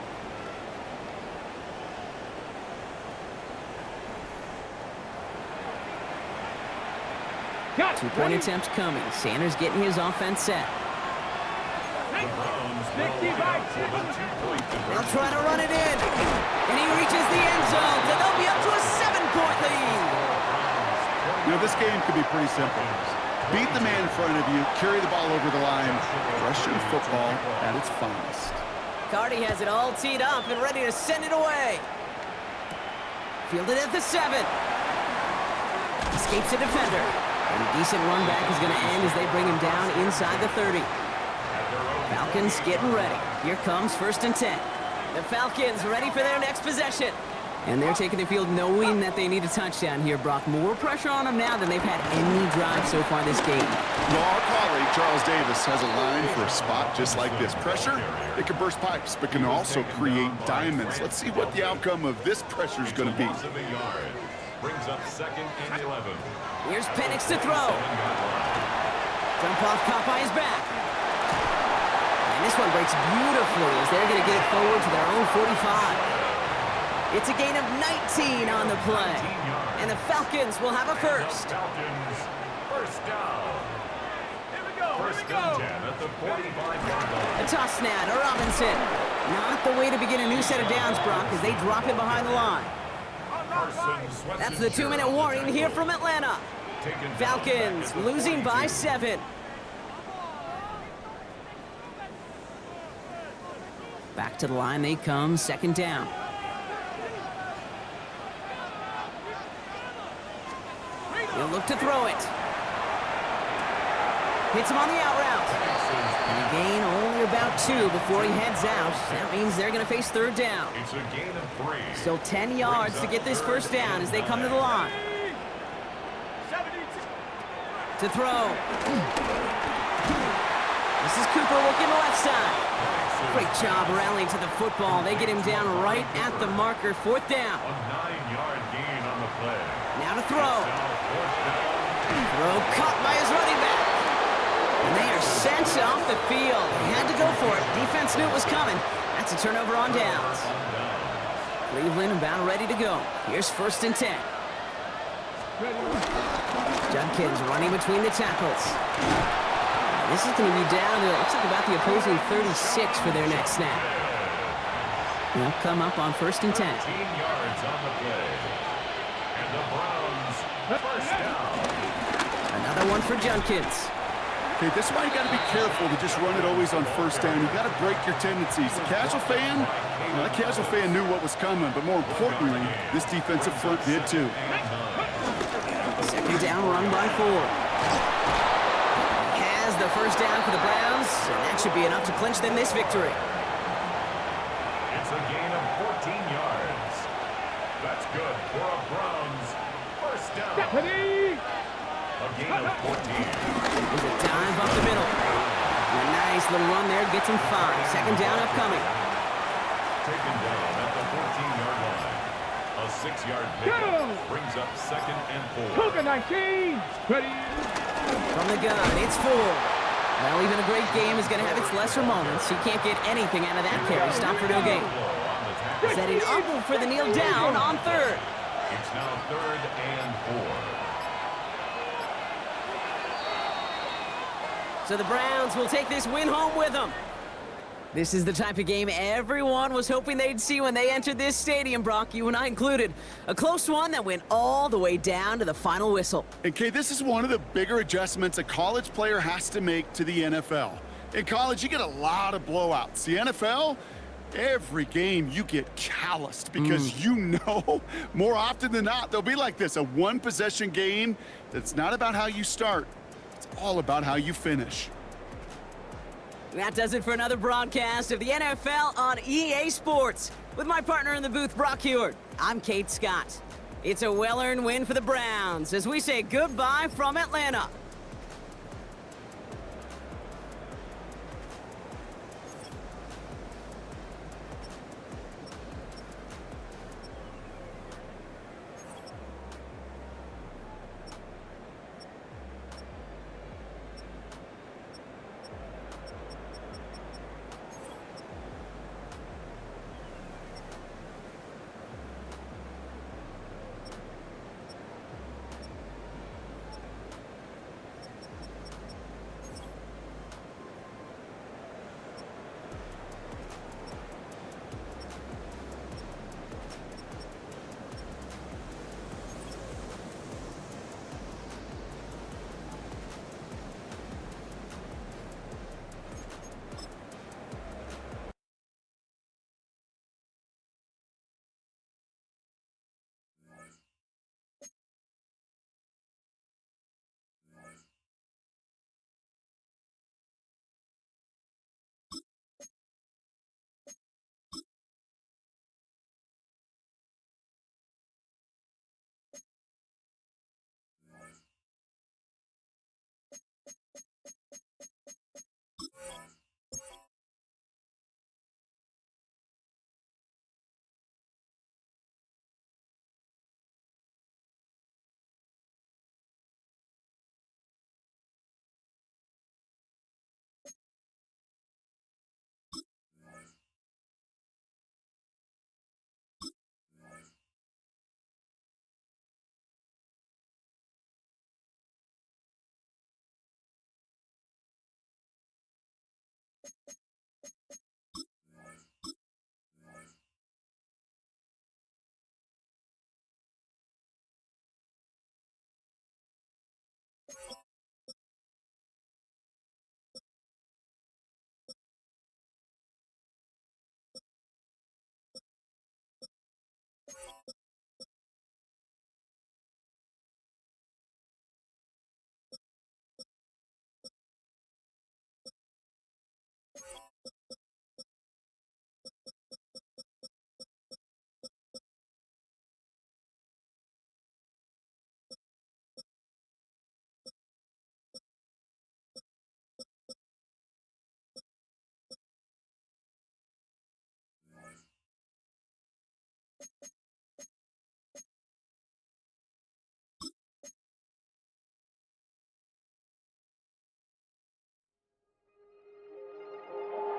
Two-point attempt coming. Sanders getting his offense set. They'll try to run it in. And he reaches the end zone. So they'll be up to a 7-point lead. You know, this game could be pretty simple. Beat the man in front of you, carry the ball over the line, Russian football at its finest. Cardi has it all teed up and ready to send it away. Fielded at the 7. Escapes a defender. And a decent run back is going to end as they bring him down inside the 30. Falcons getting ready. Here comes 1st and 10. The Falcons ready for their next possession. And they're taking the field knowing that they need a touchdown here, Brock. More pressure on them now than they've had any drive so far this game. Well, our colleague, Charles Davis, has a line for a spot just like this. Pressure, it can burst pipes, but can also create diamonds. Let's see what the outcome of this pressure is going to be. Brings up 2nd and 11. Here's Penix to throw. Jump off caught by his back. And this one breaks beautifully as they're going to get it forward to their own 45. It's a gain of 19 on the play. And the Falcons will have a first. Falcons, first down. Here we go. First and 10 at the 45-yard line. A toss snap to Robinson. Not the way to begin a new set of downs, Brock, as they drop him behind the line. That's the 2-minute warning here from Atlanta. Falcons losing by 7. Back to the line they come, second down. He'll look to throw it. Hits him on the out route. And a gain only about 2 before he heads out. That means they're going to face third down. It's a gain of 3. Still 10 yards to get this first down as they come to the line. To throw. This is Cooper working the left side. Great job rallying to the football. They get him down right at the marker. Fourth down. A 9-yard gain on the play. Now to throw. Fourth down. Throw caught by his running back. And they are sent off the field. They had to go for it. Defense knew it was coming. That's a turnover on downs. Cleveland about ready to go. Here's first and 10. Judkins running between the tackles. This is going to be down to, it looks like about the opposing 36 for their next snap. They'll come up on first and 10. 13 yards on the play. And the Browns, first down. Another one for Judkins. Okay, this is why you got to be careful to just run it always on first down. You got to break your tendencies. The casual fan, well, the casual fan knew what was coming, but more importantly, this defensive front did too. Second down, run by 4. Has the first down for the Browns, and that should be enough to clinch them this victory. It's a gain of 14 yards. That's good for a Browns first down. A gain of 14. There's a dive up the middle. And a nice little run there gets him 5. Second down upcoming. Taken down at the 14-yard line. A 6-yard pickup brings up second and 4. Cougar 19. Ready. From the gun, it's full. Well, even a great game is going to have its lesser moments. He can't get anything out of that carry. Stop for no gain. Setting up for the kneel down on third. It's now third and 4. So the Browns will take this win home with them. This is the type of game everyone was hoping they'd see when they entered this stadium, Brock, you and I included. A close one that went all the way down to the final whistle. And Kay, this is one of the bigger adjustments a college player has to make to the NFL. In college, you get a lot of blowouts. The NFL, every game you get calloused because you know more often than not they'll be like this, a one-possession game that's not about how you start. It's all about how you finish. That does it for another broadcast of the NFL on EA Sports. With my partner in the booth, Brock Heward, I'm Kate Scott. It's a well-earned win for the Browns as we say goodbye from Atlanta.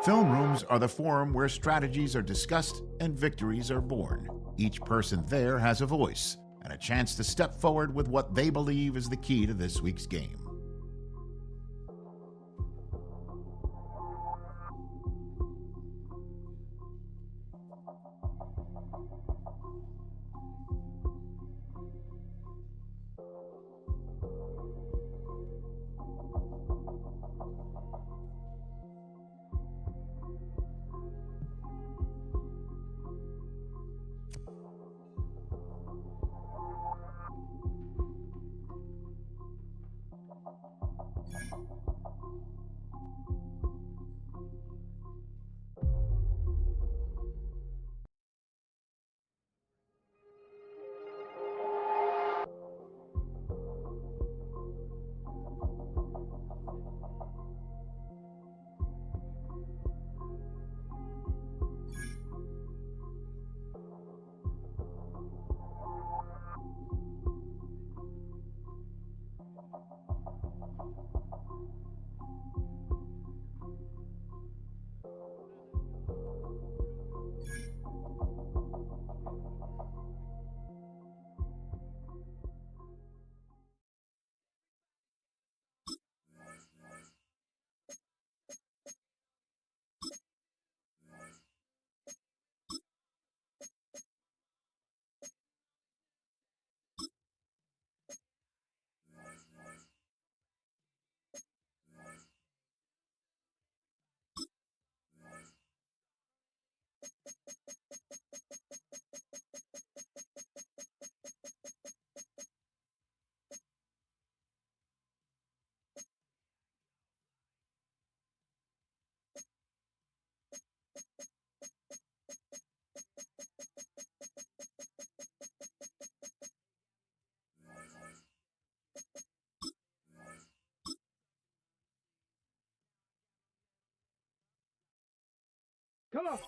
Film rooms are the forum where strategies are discussed and victories are born. Each person there has a voice and a chance to step forward with what they believe is the key to this week's game.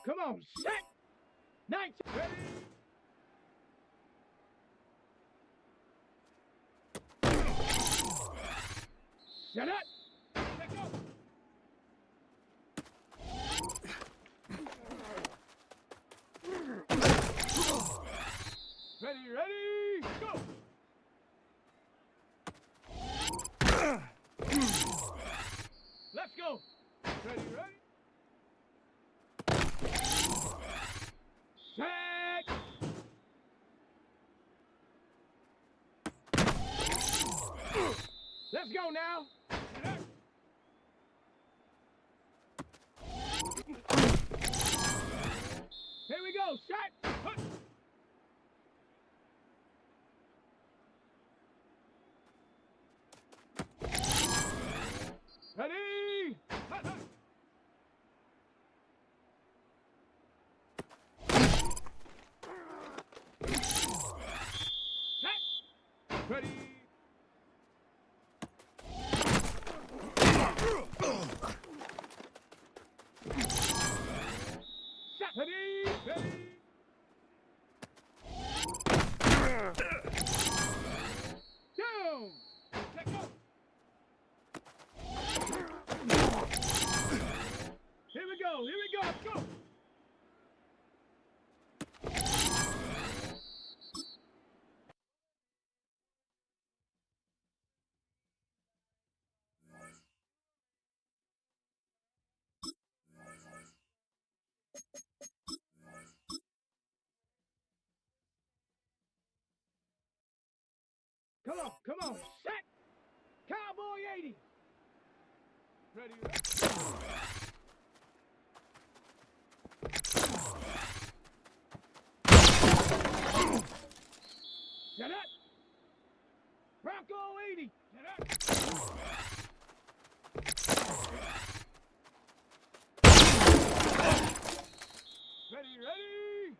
Come on, set! 19, ready? Set up! Let go! Ready, go! Let's go! Ready? Set! Let's go now! Here we go, shot! Hup. Ready? Hup, hup. Set! Ready? Set! Ready? Ready? Down! Let go! Here we go, let's go! Come on, set! Cowboy 80! Ready? Set up! Bronco 80! Set up! Ready?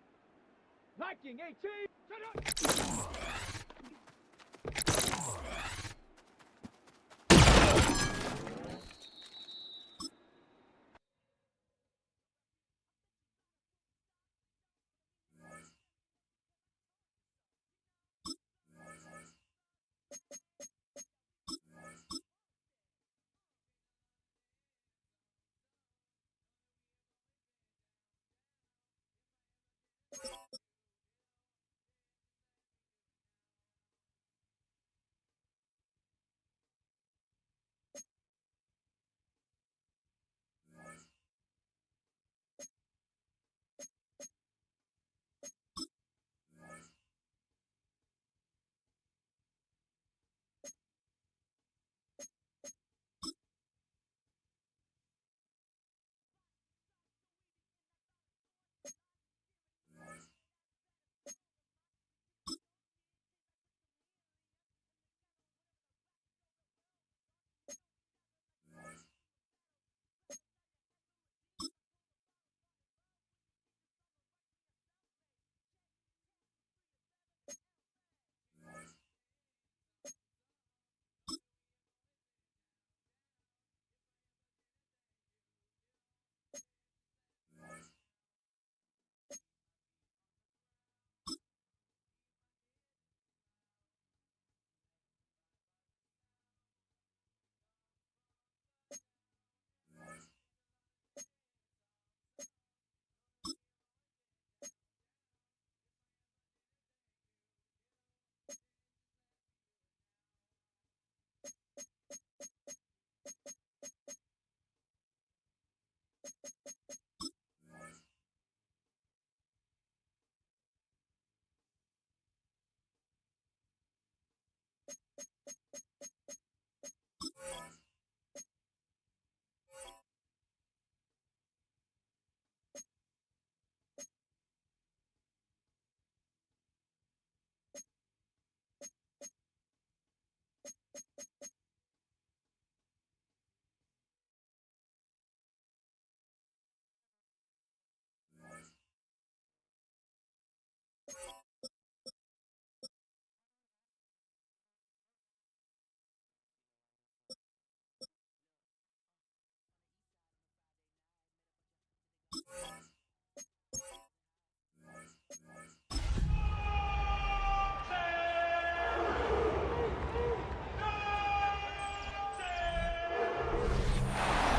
Viking 18! Set up!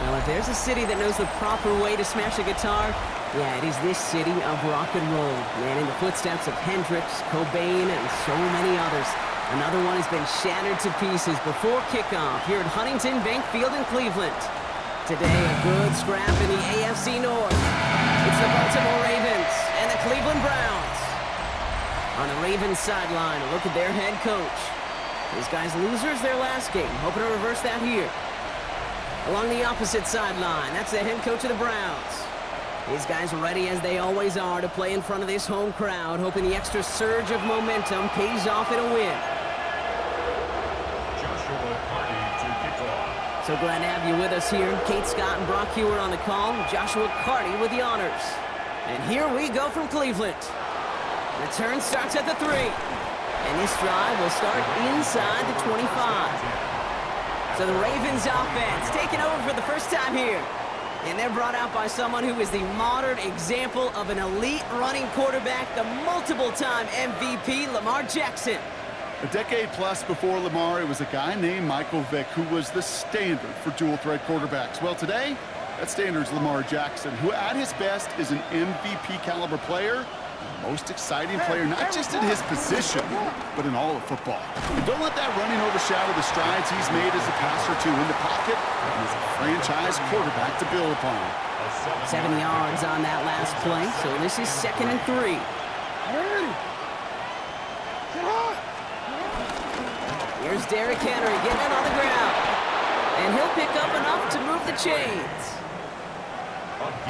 Well, if there's a city that knows the proper way to smash a guitar, yeah, it is this city of rock and roll. Man, in the footsteps of Hendrix, Cobain, and so many others. Another one has been shattered to pieces before kickoff here at Huntington Bank Field in Cleveland. Today, a good scrap in the AFC North. It's the Baltimore Ravens and the Cleveland Browns. On the Ravens sideline, a look at their head coach. These guys losers their last game, hoping to reverse that here. Along the opposite sideline, that's the head coach of the Browns. These guys are ready as they always are to play in front of this home crowd, hoping the extra surge of momentum pays off in a win. So glad to have you with us here. Kate Scott and Brock Hewer on the call. Joshua Carty with the honors. And here we go from Cleveland. Return starts at the 3. And this drive will start inside the 25. So the Ravens offense taking over for the first time here. And they're brought out by someone who is the modern example of an elite running quarterback, the multiple-time MVP, Lamar Jackson. A decade plus before Lamar, it was a guy named Michael Vick who was the standard for dual-threat quarterbacks. Well, today, that standard is Lamar Jackson, who at his best is an MVP-caliber player, the most exciting player, not just in his position, but in all of football. And don't let that running overshadow the strides he's made as a passer, too, in the pocket, and as a franchise quarterback to build upon. 7 yards on that last play, so this is 2nd and 3. Here's Derrick Henry getting it on the ground. And he'll pick up enough to move the chains.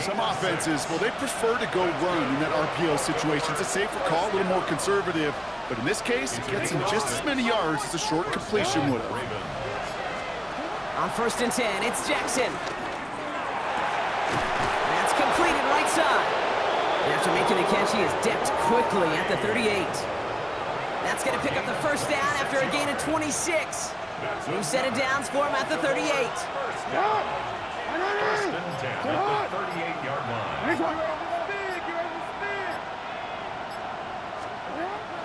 Some offenses, well, they prefer to go run in that RPO situation. It's a safer call, a little more conservative. But in this case, it gets him just as many yards as a short completion would have. On 1st and 10, it's Jackson. That's completed right side. And after making the catch, he is decked quickly at the 38. That's going to pick up the first down after a gain of 26. New set of downs for him at the 38. First and 10 at the 38-yard line.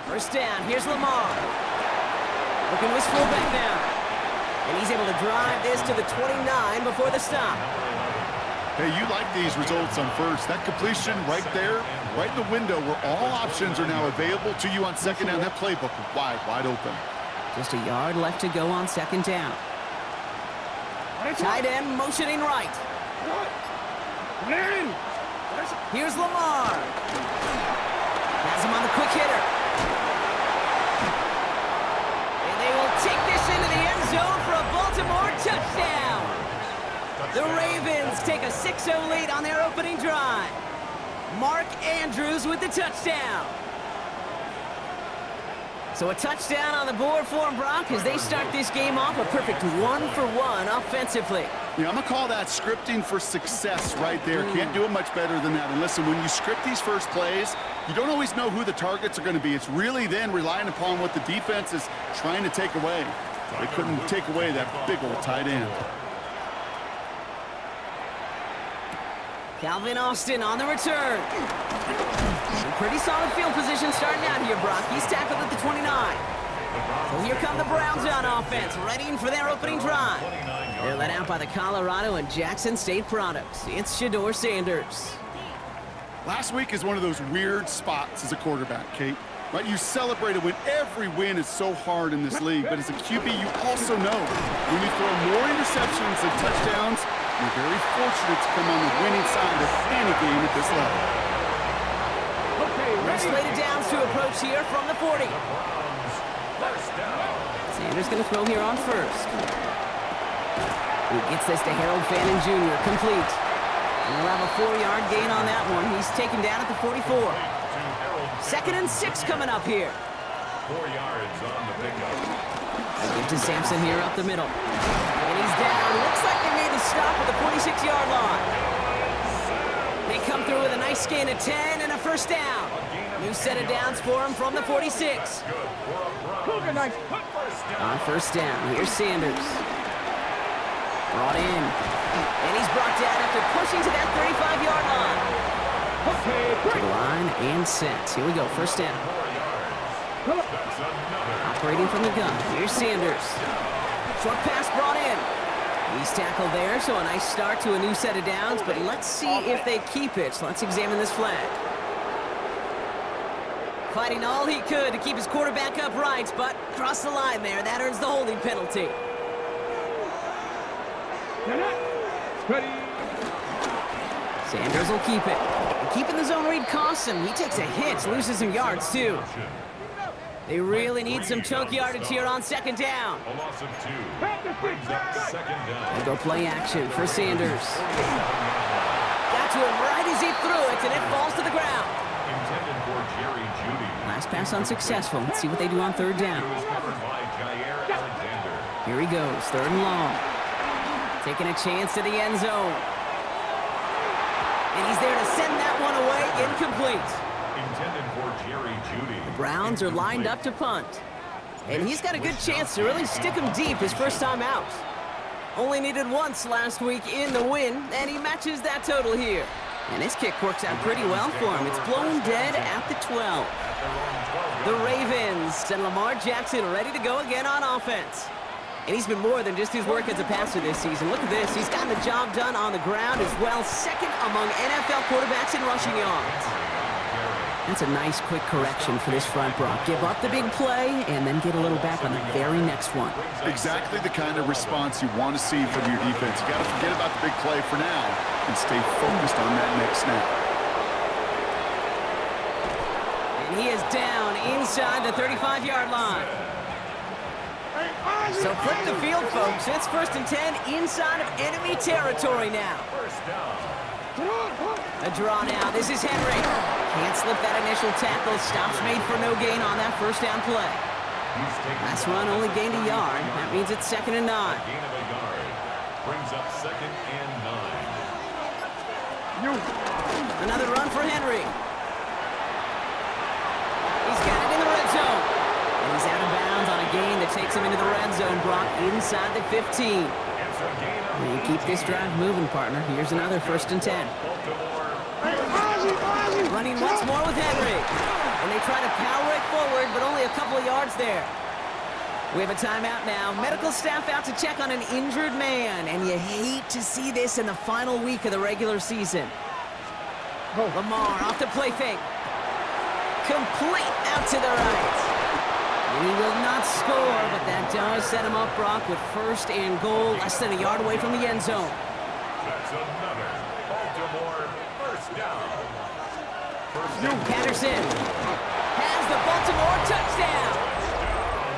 First down, here's Lamar. Looking to his fullback now. And he's able to drive this to the 29 before the stop. Hey, you like these results on first. That completion right there, right in the window where all options are now available to you on second down. That playbook wide open. Just a yard left to go on 2nd down. Tight end motioning right. Here's Lamar. Has him on the quick hitter. And they will take this into the end zone for a Baltimore touchdown. The Ravens take a 6-0 lead on their opening drive. Mark Andrews with the touchdown. So a touchdown on the board for them, Brock, as they start this game off a perfect 1-for-1 offensively. Yeah, I'm going to call that scripting for success right there. Can't do it much better than that. And listen, when you script these first plays, you don't always know who the targets are going to be. It's really then relying upon what the defense is trying to take away. They couldn't take away that big old tight end. Calvin Austin on the return. Pretty solid field position starting out here, Brock. He's tackled at the 29. So here come the Browns on offense, readying for their opening drive. They're led out by the Colorado and Jackson State products. It's Shedeur Sanders. Last week is one of those weird spots as a quarterback, Kate. Right? You celebrate a win. Every win is so hard in this league, but as a QB, you also know when you throw more interceptions than touchdowns, You're very fortunate to come on the winning side of any game at this level. Okay, Slated downs to approach here from the 40. First down. Sanders going to throw here on first. He gets this to Harold Fannin Jr. complete. And he'll have a 4-yard gain on that one. He's taken down at the 44. 2nd and 6 coming up here. 4 yards on the pickup. Give to Sampson here up the middle. And he's down. Looks like they made the stop at the 46-yard line. They come through with a nice gain of 10 and a first down. New set of downs for him from the 46. Cougar nice. On first down, here's Sanders. Brought in. And he's brought down after pushing to that 35-yard line. Okay, To break. the line and set. Here we go, first down. Operating from the gun. Here's Sanders. Short pass brought in. He's tackled there, so a nice start to a new set of downs, but let's see if they keep it. So let's examine this flag. Fighting all he could to keep his quarterback upright, but crossed the line there. That earns the holding penalty. Ready. Sanders will keep it. And keeping the zone read costs him. He takes a hit, loses some yards, too. They really need some chunk yardage here on 2nd down. A loss of 2. Brings up 2nd down. They'll go play action for Sanders. Got to him right as he threw it, and it falls to the ground. Intended for Jerry Judy. Last pass unsuccessful. Let's see what they do on 3rd down. It was covered by Jair Alexander. Here he goes, 3rd and long. Taking a chance to the end zone. And he's there to send that one away, incomplete. Intended for Jerry Judy. The Browns are lined up to punt. And he's got a good chance to really stick him deep his first time out. Only needed once last week in the win, and he matches that total here. And his kick works out pretty well for him. It's blown dead at the 12. The Ravens send Lamar Jackson ready to go again on offense. And he's been more than just his work as a passer this season. Look at this. He's gotten the job done on the ground as well. 2nd among NFL quarterbacks in rushing yards. That's a nice quick correction for this front, Brock. Give up the big play and then get a little back on the very next one. Exactly the kind of response you want to see from your defense. You got to forget about the big play for now and stay focused on that next snap. And he is down inside the 35-yard line. So flip the field, folks. It's 1st and 10 inside of enemy territory now. First down. A draw now. This is Henry. Can't slip that initial tackle. Stops made for no gain on that first down play. Last run only gained a yard. That means it's 2nd and 9. Gain of a yard. Brings up 2nd and 9. Another run for Henry. He's got it in the red zone. And he's out of bounds on a gain that takes him into the red zone, Brock, inside the 15. And keep this drive moving, partner. Here's another 1st and 10. Running once more with Henry. And they try to power it forward, but only a couple of yards there. We have a timeout now. Medical staff out to check on an injured man. And you hate to see this in the final week of the regular season. Lamar off the play fake. Complete out to the right. And he will not score, but that does set him up, Brock, with 1st and goal, less than a yard away from the end zone. That's another Baltimore first down. Patterson has the Baltimore touchdown.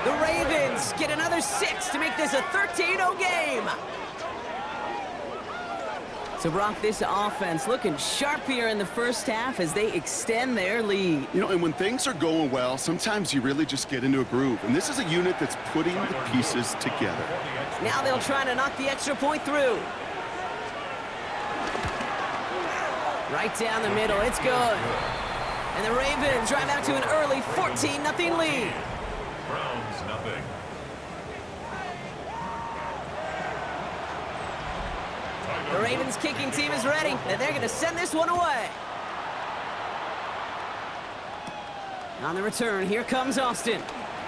The Ravens get another 6 to make this a 13-0 game. So, Brock, this offense looking sharp here in the first half as they extend their lead. You know, and when things are going well, sometimes you really just get into a groove. And this is a unit that's putting the pieces together. Now they'll try to knock the extra point through. Right down the middle, it's good. And the Ravens drive out to an early 14-0 lead. Browns nothing. The Ravens kicking team is ready, and they're going to send this one away. On the return, here comes Austin.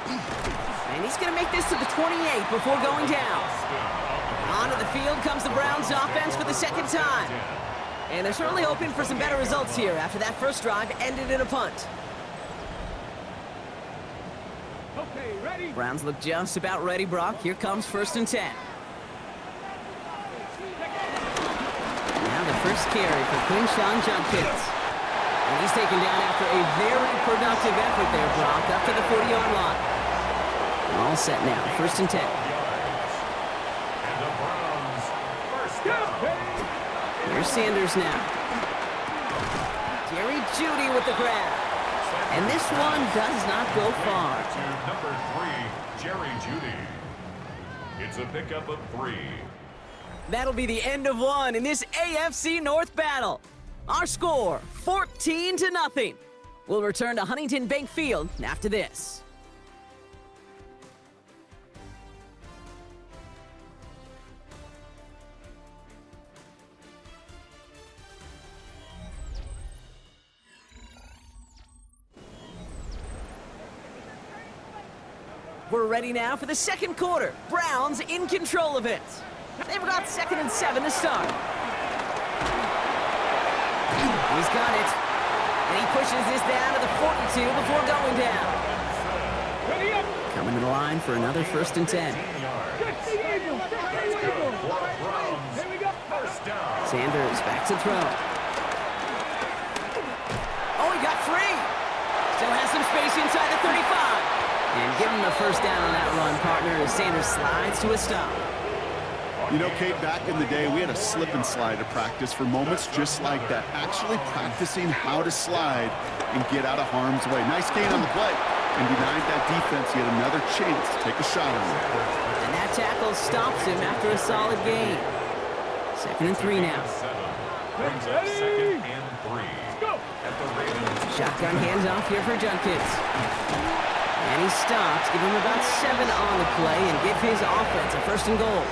And he's going to make this to the 28 before going down. Onto the field comes the Browns offense for the 2nd time. And they're certainly hoping for some better results here after that first drive ended in a punt. Okay, ready. Browns look just about ready, Brock. Here comes 1st and 10. first carry for Quinshawn Judkins. And he's taken down after a very productive effort there, Brock, up to the 40-yard line. All set now, 1st and 10. And the Browns, first down. Here's Sanders now. Jerry Jeudy with the grab. And this one does not go far. To number 3, Jerry Jeudy. It's a pickup of 3. That'll be the end of one in this AFC North battle. Our score, 14-0. We'll return to Huntington Bank Field after this. We're ready now for the second quarter. Browns in control of it. They've got 2nd and 7 to start. He's got it. And he pushes this down to the 42 before going down. Coming to the line for another 1st and 10. Sanders back to throw. Oh, he got free. Still has some space inside the 35. And give him the first down on that run, partner, as Sanders slides to a stop. You know, Kate, back in the day, we had a slip and slide to practice for moments just like that. Actually practicing how to slide and get out of harm's way. Nice gain on the play. And denied that defense yet another chance to take a shot on him. And that tackle stops him after a solid gain. 2nd and 3 now. Brings up 2nd and 3. At the Ravens. Shotgun handoff here for Judkins. And he stops, give him about 7 on the play, and give his offense a 1st and goal.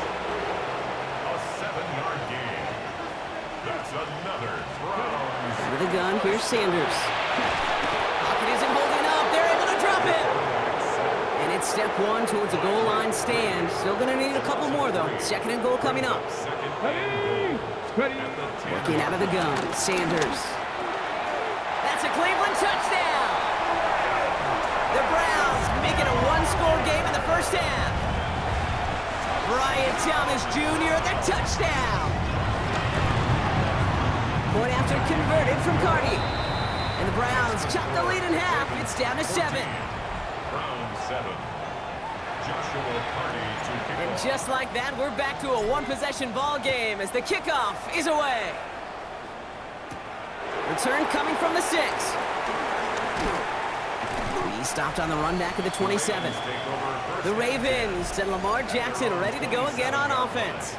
A 7-yard gain. That's another Browns. Out of the gun, here's Sanders. Pocket isn't holding up, they're able to drop it. And it's step 1 towards a goal line stand. Still gonna need a couple more though. 2nd and goal coming up. Working out of the gun, Sanders. That's a Cleveland touchdown. The Browns making a 1-score game in the first half. Brian Thomas Jr., the touchdown. Point after converted from Cardi. And the Browns chop the lead in half. It's down to 7. Browns 7. Joshua Cardi to kick And off. just like that, we're back to a 1-possession ball game as the kickoff is away. Return coming from the 6. He stopped on the run back at the 27. The Ravens and Lamar Jackson ready to go again on offense.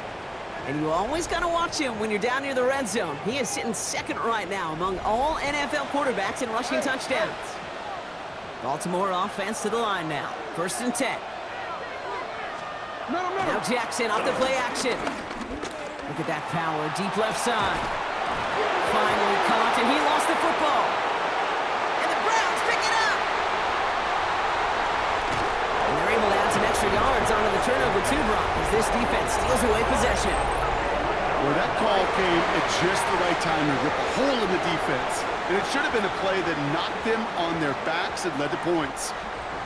And you always got to watch him when you're down near the red zone. He is sitting 2nd right now among all NFL quarterbacks in rushing touchdowns. Baltimore offense to the line now. 1st and 10. Now Jackson off the play action. Look at that power, deep left side. Finally caught, and he lost the football. And the Browns pick it up. And they're able to add some extra yards onto the turnover too, Brock, as this defense steals away possession. Well, that call came at just the right time to rip a hole in the defense. And it should have been a play that knocked them on their backs and led to points.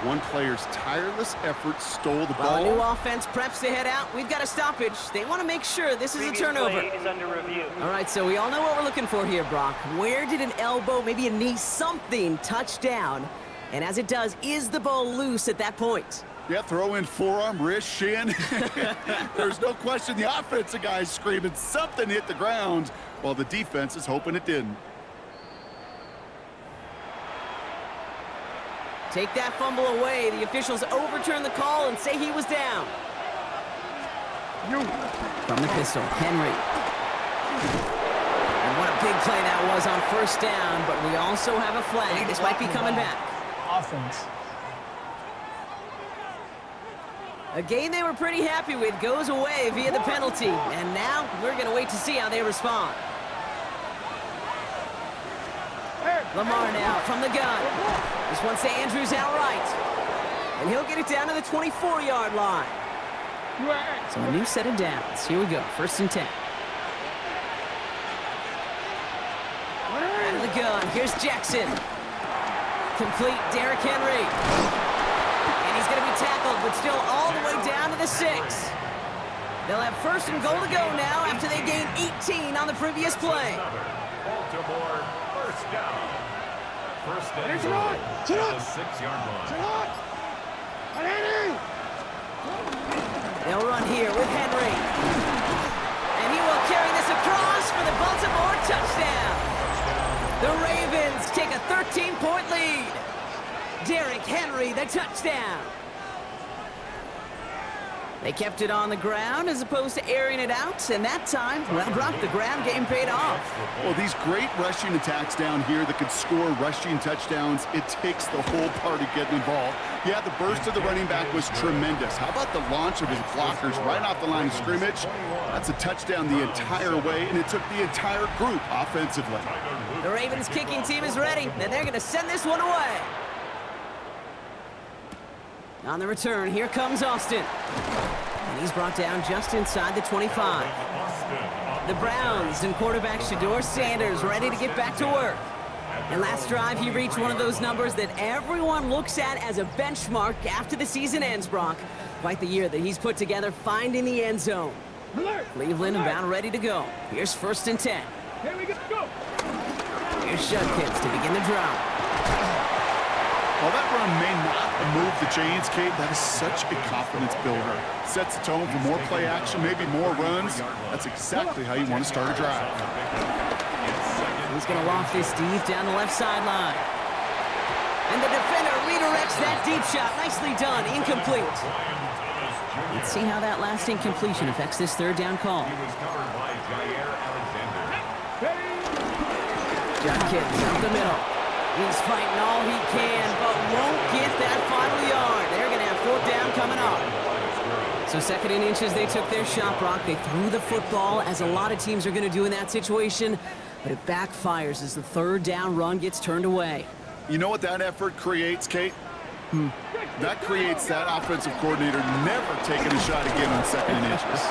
One player's tireless effort stole the While ball. a new offense preps to head out, we've got a stoppage. They want to make sure this is a turnover. Play is under review. All right, so we all know what we're looking for here, Brock. Where did an elbow, maybe a knee, something touch down? And as it does, is the ball loose at that point? Yeah, throw in forearm, wrist, shin. There's no question the offensive guy's screaming something hit the ground while the defense is hoping it didn't. Take that fumble away. The officials overturn the call and say he was down. From the pistol, Henry. And what a big play that was on 1st down, but we also have a flag. This might be coming back. Offense. A game they were pretty happy with goes away via the penalty. And now we're going to wait to see how they respond. Lamar now from the gun. This one's to Andrews outright. And he'll get it down to the 24-yard line. So a new set of downs. Here we go, 1st and 10. Out of the gun, here's Jackson. Complete, Derrick Henry. And he's going to be tackled, but still all the way down to the 6. They'll have first and goal to go now after they gained 18 on the previous play. Baltimore first down. First and goal at the 6-yard line. They'll run here with Henry. And he will carry this across for the Baltimore touchdown. The Ravens take a 13-point lead. Derrick Henry, the touchdown. They kept it on the ground as opposed to airing it out, and that time, well, Brock, the ground game paid off. Well, these great rushing attacks down here that could score rushing touchdowns, it takes the whole party getting involved. Yeah, the burst of the running back was tremendous. How about the launch of his blockers right off the line of scrimmage? That's a touchdown the entire way, and it took the entire group offensively. The Ravens kicking team is ready, and they're going to send this one away. On the return, here comes Austin. And he's brought down just inside the 25. The Browns and quarterback Shedeur Sanders ready to get back to work. And last drive, he reached one of those numbers that everyone looks at as a benchmark after the season ends, Brock. Quite the year that he's put together finding the end zone. Cleveland about ready to go. Here's first and 10. Here we go. Here's Judkins to begin the drive. While that run may not move the chains, Kate, that is such a confidence builder. Sets the tone for more play action, maybe more runs. That's exactly how you want to start a drive. He's going to loft this deep down the left sideline. And the defender redirects that deep shot. Nicely done. Incomplete. Let's see how that last incompletion affects this third down call. Judkins up the middle. He's fighting all he can, but won't get that final yard. They're going to have fourth down coming up. So second and inches, they took their shot, Brock. They threw the football, as a lot of teams are going to do in that situation, but it backfires as the third down run gets turned away. You know what that effort creates, Kate? That creates that offensive coordinator never taking a shot again on second and inches.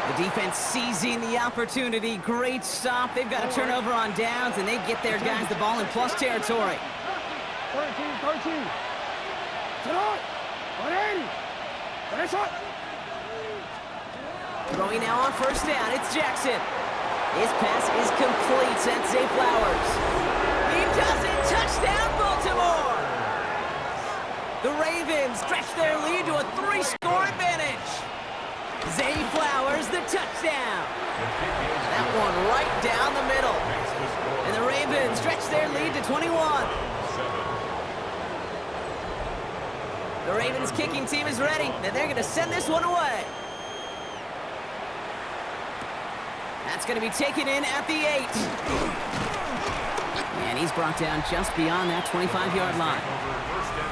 The defense seizing the opportunity. Great stop. They've got a turnover on downs, and they get their guys the ball in plus territory. 13. Throwing now on first down. It's Jackson. His pass is complete. That's Zay Flowers. He does it. Touchdown, Baltimore. The Ravens stretch their lead to a 3-score advantage. Zay Flowers, the touchdown. That one right down the middle. And the Ravens stretch their lead to 21. The Ravens kicking team is ready, and they're going to send this one away. That's going to be taken in at the 8. And he's brought down just beyond that 25-yard line.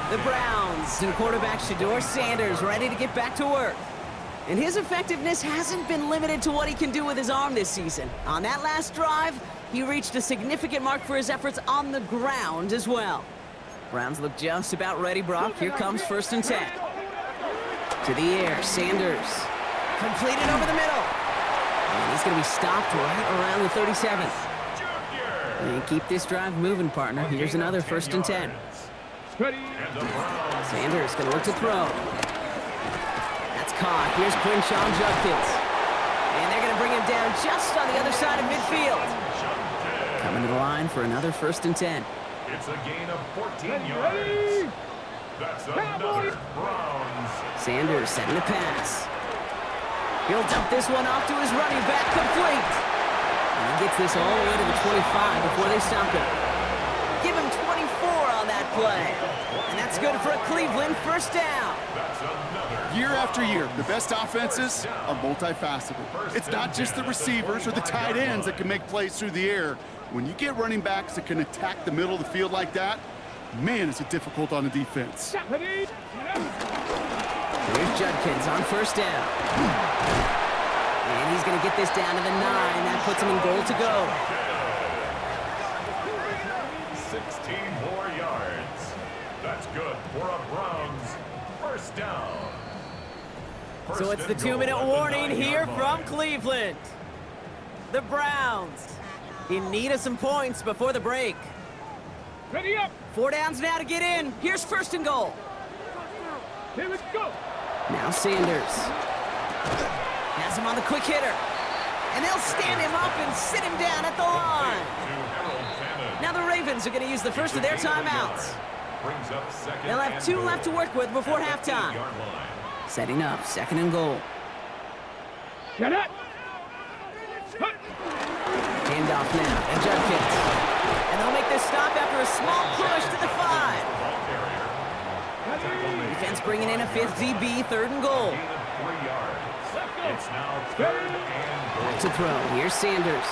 The Browns and quarterback Shedeur Sanders ready to get back to work. And his effectiveness hasn't been limited to what he can do with his arm this season. On that last drive, he reached a significant mark for his efforts on the ground as well. Browns look just about ready, Brock. Here comes first and 10. To the air, Sanders. Completed over the middle. And he's going to be stopped right around the 37. And keep this drive moving, partner. Here's another first and 10. Sanders going to look to throw. Caught. Here's Quinshawn Judkins. And they're going to bring him down just on the other side of midfield. Coming to the line for another first and 10. It's a gain of 14 yards. That's another Browns. Sanders setting the pass. He'll dump this one off to his running back, complete. And he gets this all the way to the 25 before they stop him. Give him 24 on that play. And that's good for a Cleveland first down. Year after year, the best offenses are multifaceted. It's not just the receivers or the tight ends that can make plays through the air. When you get running backs that can attack the middle of the field like that, man, is it difficult on the defense. Here's Judkins on first down. And he's going to get this down to the 9. That puts him in goal to go. 16 more yards. That's good for a Browns first down. So it's the 2-minute warning here from Cleveland. The Browns in need of some points before the break. Ready up. 4 downs now to get in. Here's first and goal. Here we go. Now Sanders. Has him on the quick hitter. And they'll stand him up and sit him down at the line. Now the Ravens are going to use the first of their timeouts. They'll have 2 left to work with before halftime. Setting up, 2nd and goal. Get it! Handoff now, and Judkins. And they'll make this stop after a small push to the 5. Defense bringing in a 5th DB, 3rd and goal. It's now 3rd and goal. Back to throw, here's Sanders.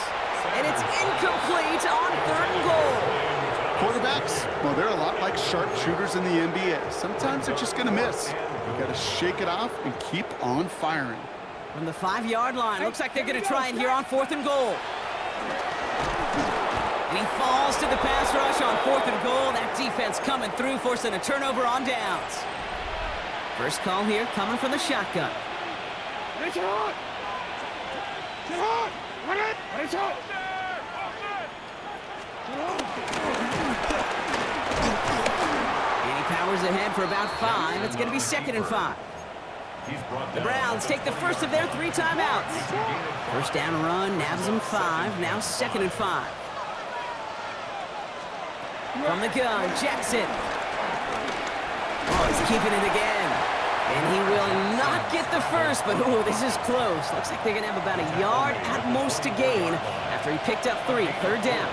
And it's incomplete on 3rd and goal. Quarterbacks, well, they're a lot like sharpshooters in the NBA. Sometimes they're just going to miss. You got to shake it off and keep on firing. From the 5-yard line, looks like they're going to try it here on 4th and goal. And he falls to the pass rush on 4th and goal. That defense coming through, forcing a turnover on downs. First call here coming from the shotgun. It's hot! Get hot! Run it! It's hot! And he powers ahead for about 5. It's going to be 2nd and 5. The Browns take the first of their 3 timeouts. First down run, nabs them 5. Now 2nd and 5. From the gun, Jackson. Oh, he's keeping it again. And he will not get the first, but ooh, this is close. Looks like they're going to have about a yard at most to gain after he picked up 3. 3rd down.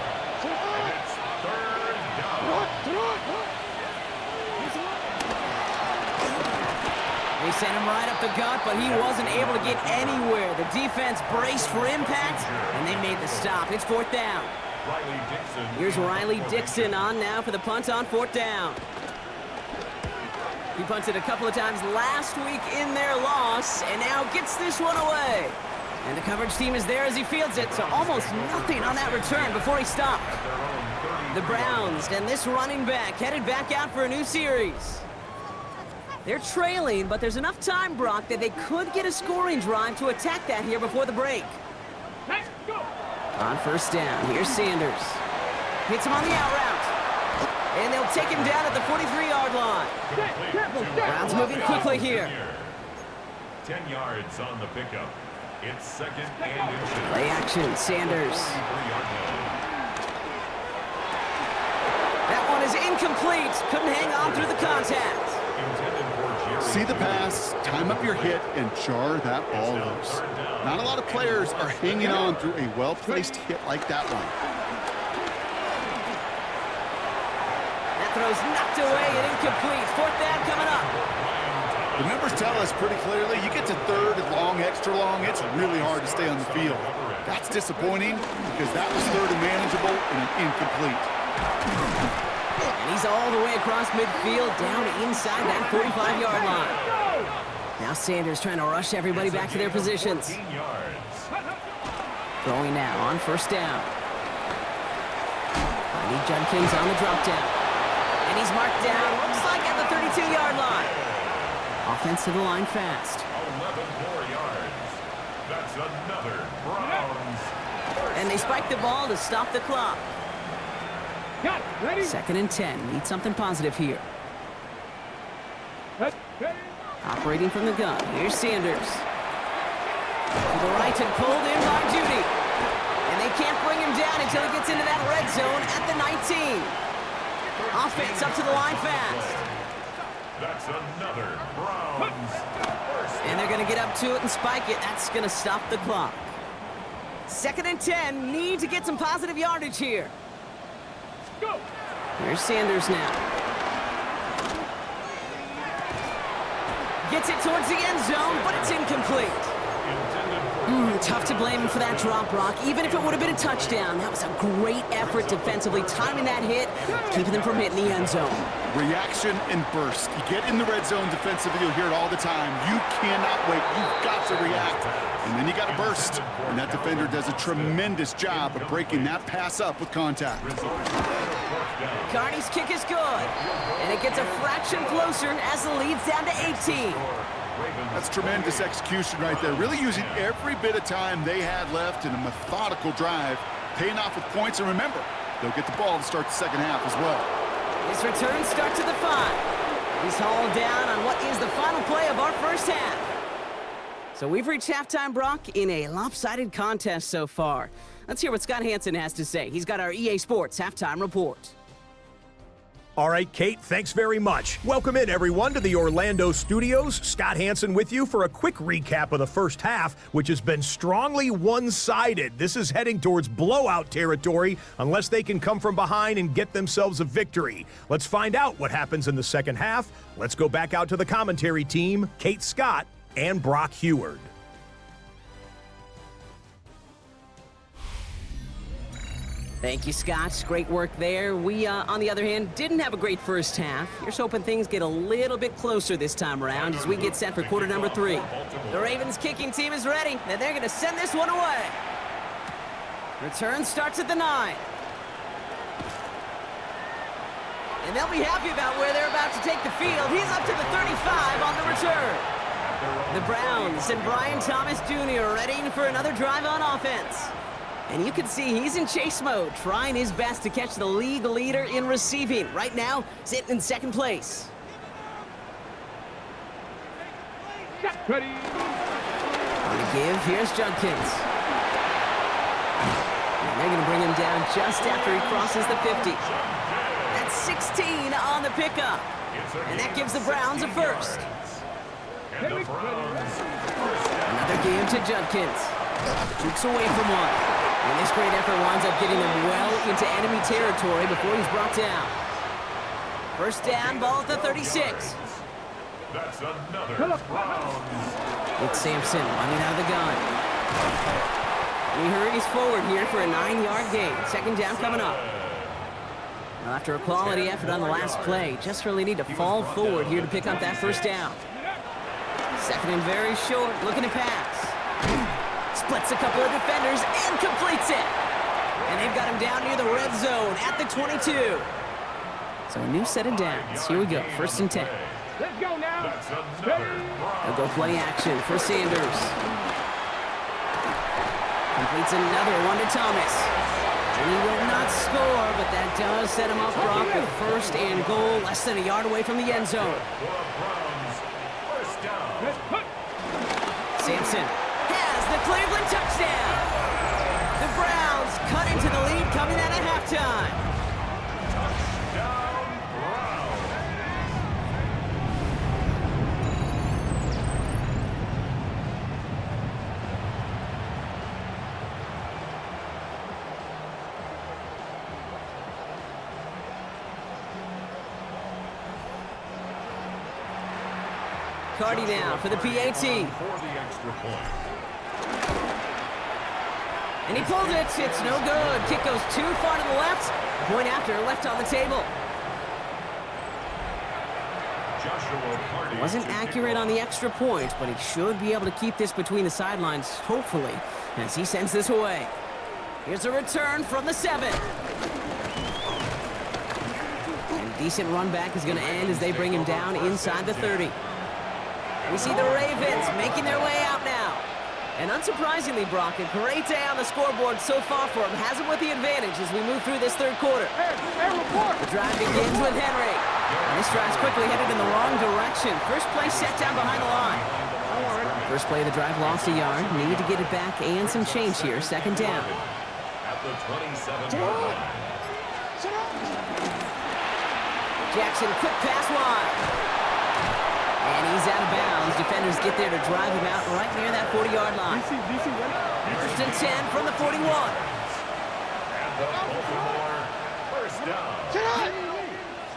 They sent him right up the gut, but he wasn't able to get anywhere. The defense braced for impact, and they made the stop. It's 4th down. Here's Riley Dixon on now for the punt on 4th down. He punted a couple of times last week in their loss, and now gets this one away. And the coverage team is there as he fields it, so almost nothing on that return before he stopped. The Browns and this running back headed back out for a new series. They're trailing, but there's enough time, Brock, that they could get a scoring drive to attack that here before the break. Let's go! On 1st down, here's Sanders. Hits him on the out route. And they'll take him down at the 43-yard line. Browns moving quickly here. 10 yards on the pickup. It's 2nd and inches. Play action, Sanders. That one is incomplete. Couldn't hang on through the contact. See the pass, time up your hit, and jar that ball loose. Not a lot of players are hanging on through a well-placed hit like that one. That throw's knocked away and incomplete. 4th down coming up. The numbers tell us pretty clearly, you get to 3rd and long, extra long, it's really hard to stay on the field. That's disappointing because that was 3rd and manageable and an incomplete. And he's all the way across midfield, down inside that 45-yard line. Now Sanders trying to rush everybody back to their positions. Throwing now on 1st down. Ronnie Judkins on the drop down. And he's marked down, looks like at the 32-yard line. Offense to the line fast. 11 more yards. That's another Browns. And they spike the ball to stop the clock. Got it. Ready? 2nd and 10. Need something positive here. Ready? Operating from the gun. Here's Sanders. To the right and pulled in by Judy. And they can't bring him down until he gets into that red zone at the 19. Offense up to the line fast. That's another Browns. And they're going to get up to it and spike it. That's going to stop the clock. 2nd and 10. Need to get some positive yardage here. Go! Here's Sanders now. Gets it towards the end zone, but it's incomplete. Tough to blame him for that drop, Brock. Even if it would have been a touchdown, that was a great effort defensively, timing that hit, keeping them from hitting the end zone. Reaction and burst. You get in the red zone defensively, you'll hear it all the time. You cannot wait. You've got to react. And then you got to burst. And that defender does a tremendous job of breaking that pass up with contact. Carney's kick is good. And it gets a fraction closer as the lead's down to 18. That's tremendous execution right there. Really using every bit of time they had left in a methodical drive, paying off with points. And remember, they'll get the ball to start the second half as well. His return starts at the 5. He's hauled down on what is the final play of our first half. So we've reached halftime, Brock, in a lopsided contest so far. Let's hear what Scott Hansen has to say. He's got our EA Sports halftime report. All right, Kate, thanks very much. Welcome in, everyone, to the Orlando studios. Scott Hansen with you for a quick recap of the first half, which has been strongly one-sided. This is heading towards blowout territory unless they can come from behind and get themselves a victory. Let's find out what happens in the second half. Let's go back out to the commentary team, Kate Scott and Brock Heward. Thank you, Scott. Great work there. We, on the other hand, didn't have a great first half. Here's hoping things get a little bit closer this time around as we get set for quarter number 3. The Ravens kicking team is ready, and they're going to send this one away. Return starts at the 9. And they'll be happy about where they're about to take the field. He's up to the 35 on the return. The Browns and Brian Thomas Jr. ready for another drive on offense. And you can see he's in chase mode, trying his best to catch the league leader in receiving. Right now, sitting in second place. Ready. On the give, here's Judkins. And they're going to bring him down just after he crosses the 50. That's 16 on the pickup. And that gives the Browns a first. And the Browns Another give to Judkins. Jukes away from one. And this great effort winds up getting him well into enemy territory before he's brought down. First down, ball at the 36. That's another Browns. It's Sampson running out of the gun. And he hurries forward here for a 9-yard gain. Second down coming up. Now after a quality effort on the last play, just really need to fall forward here to pick up that first down. Second and very short, looking to pass. Splits a couple of defenders and completes it. And they've got him down near the red zone at the 22. So a new set of downs. Here we go, first and 10. Let's go now. That's another They'll go play action for Sanders. Completes another one to Thomas. And he will not score, but that does set him up, Brock, with first and goal, less than a yard away from the end zone. Browns. First down. Sampson has the Cleveland touchdown. The Browns cut into the lead coming out of halftime. Touchdown, Browns. Cardi now for the PAT. For the extra point. And he pulls it. It's no good. Kick goes too far to the left. Point after left on the table. Joshua Cardi Wasn't to accurate kick on the extra point, but he should be able to keep this between the sidelines, hopefully, as he sends this away. Here's a return from the 7. And decent run back is going to end as they bring him down inside the 30. We see the Ravens making their way out now. And unsurprisingly, Brock, a great day on the scoreboard so far for him. Has him with the advantage as we move through this third quarter. The drive begins with Henry. And this drive's quickly headed in the wrong direction. First play set down behind the line. First play of the drive lost a yard. Need to get it back and some change here. Second down. at the 27-yard line. Jackson, quick pass wide. And he's out of bounds. Defenders get there to drive him out right near that 40-yard line. First and 10 from the 41. And the Baltimore first down.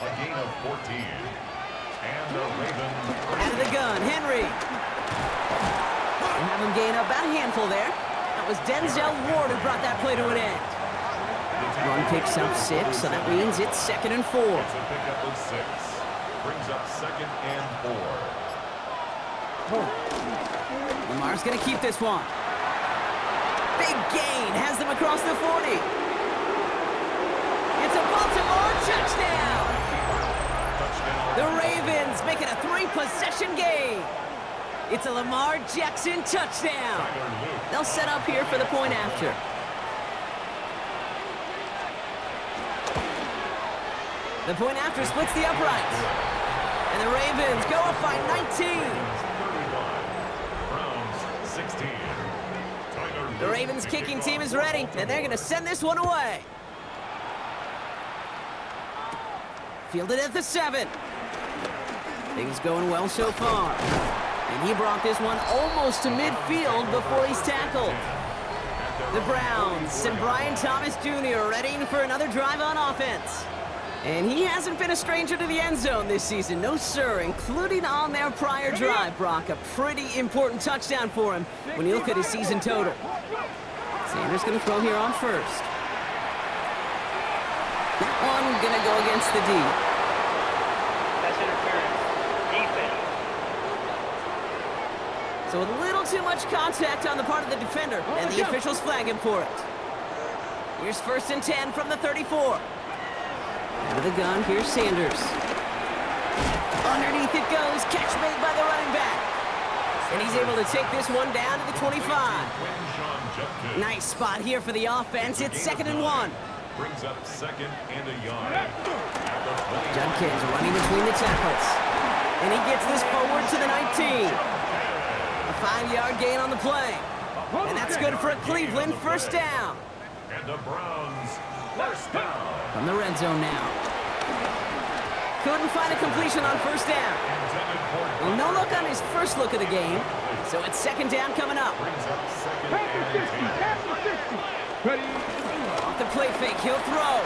A gain of 14. And the Ravens Out of the gun, Henry. And have him gain about a handful there. That was Denzel Ward who brought that play to an end. Run picks up 6, so that means it's 2nd and 4. It's a pickup of 6. Brings up 2nd and 4. Lamar's going to keep this one. Big gain, has them across the 40. It's a Baltimore touchdown. The Ravens making a 3-possession game. It's a Lamar Jackson touchdown. They'll set up here for the point after. The point after splits the uprights. And the Ravens go up by 19. Browns The Ravens kicking team is ready, and they're going to send this one away. Fielded at the 7. Things going well so far. And he brought this one almost to midfield before he's tackled. The Browns and Brian Thomas Jr. ready for another drive on offense. And he hasn't been a stranger to the end zone this season, no sir, including on their prior drive, Brock. A pretty important touchdown for him when you look at his season total. Sanders going to throw here on first. That one going to go against the D. That's interference. Defense. So a little too much contact on the part of the defender, and the officials flag him for it. Here's 1st and 10 from the 34. Out of the gun, here's Sanders. Underneath it goes, catch made by the running back. And he's able to take this one down to the 25. Nice spot here for the offense. It's 2nd and 1. Brings up 2nd and a yard. Judkins running between the tackles. And he gets this forward to the 19. A 5-yard gain on the play. And that's good for a Cleveland 1st down. And the Browns 1st down. From the red zone now. Couldn't find a completion on 1st down. Well, no look on his first look of the game. So it's 2nd down coming up. Brings up 2nd and 10. Ready? Off the play fake, he'll throw.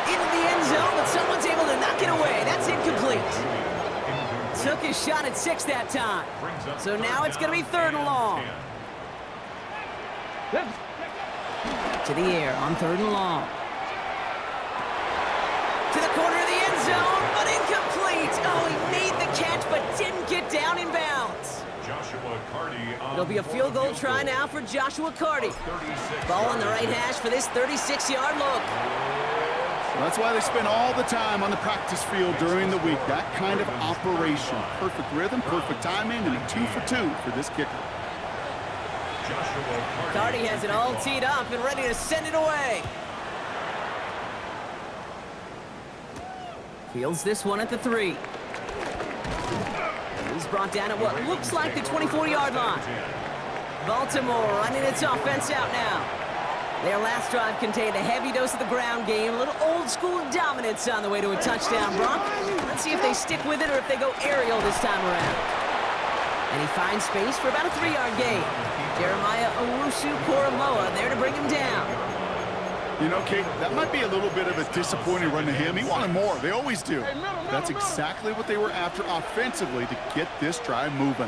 Into the end zone, but someone's able to knock it away. That's incomplete. Took his shot at 6 that time. So now it's going to be 3rd and long. To the air on 3rd and long. To the corner of the end zone, but incomplete. Oh, he made the catch, but didn't get down in bounds. Joshua Carty on It'll be a field goal try now for Joshua Carty. Ball on the right hash for this 36-yard look. That's why they spend all the time on the practice field during the week. That kind of operation. Perfect rhythm, perfect timing, and a 2-for-2 for this kicker. Carty has it all teed up and ready to send it away. Fields this one at the 3. He's brought down at what looks like the 24-yard line. Baltimore running its offense out now. Their last drive contained a heavy dose of the ground game, a little old-school dominance on the way to a touchdown, Brock. Let's see if they stick with it or if they go aerial this time around. And he finds space for about a 3-yard gain. Jeremiah Owusu-Koramoah there to bring him down. You know, Kate, that might be a little bit of a disappointing run to him. He wanted more. They always do. That's exactly what they were after offensively to get this drive moving.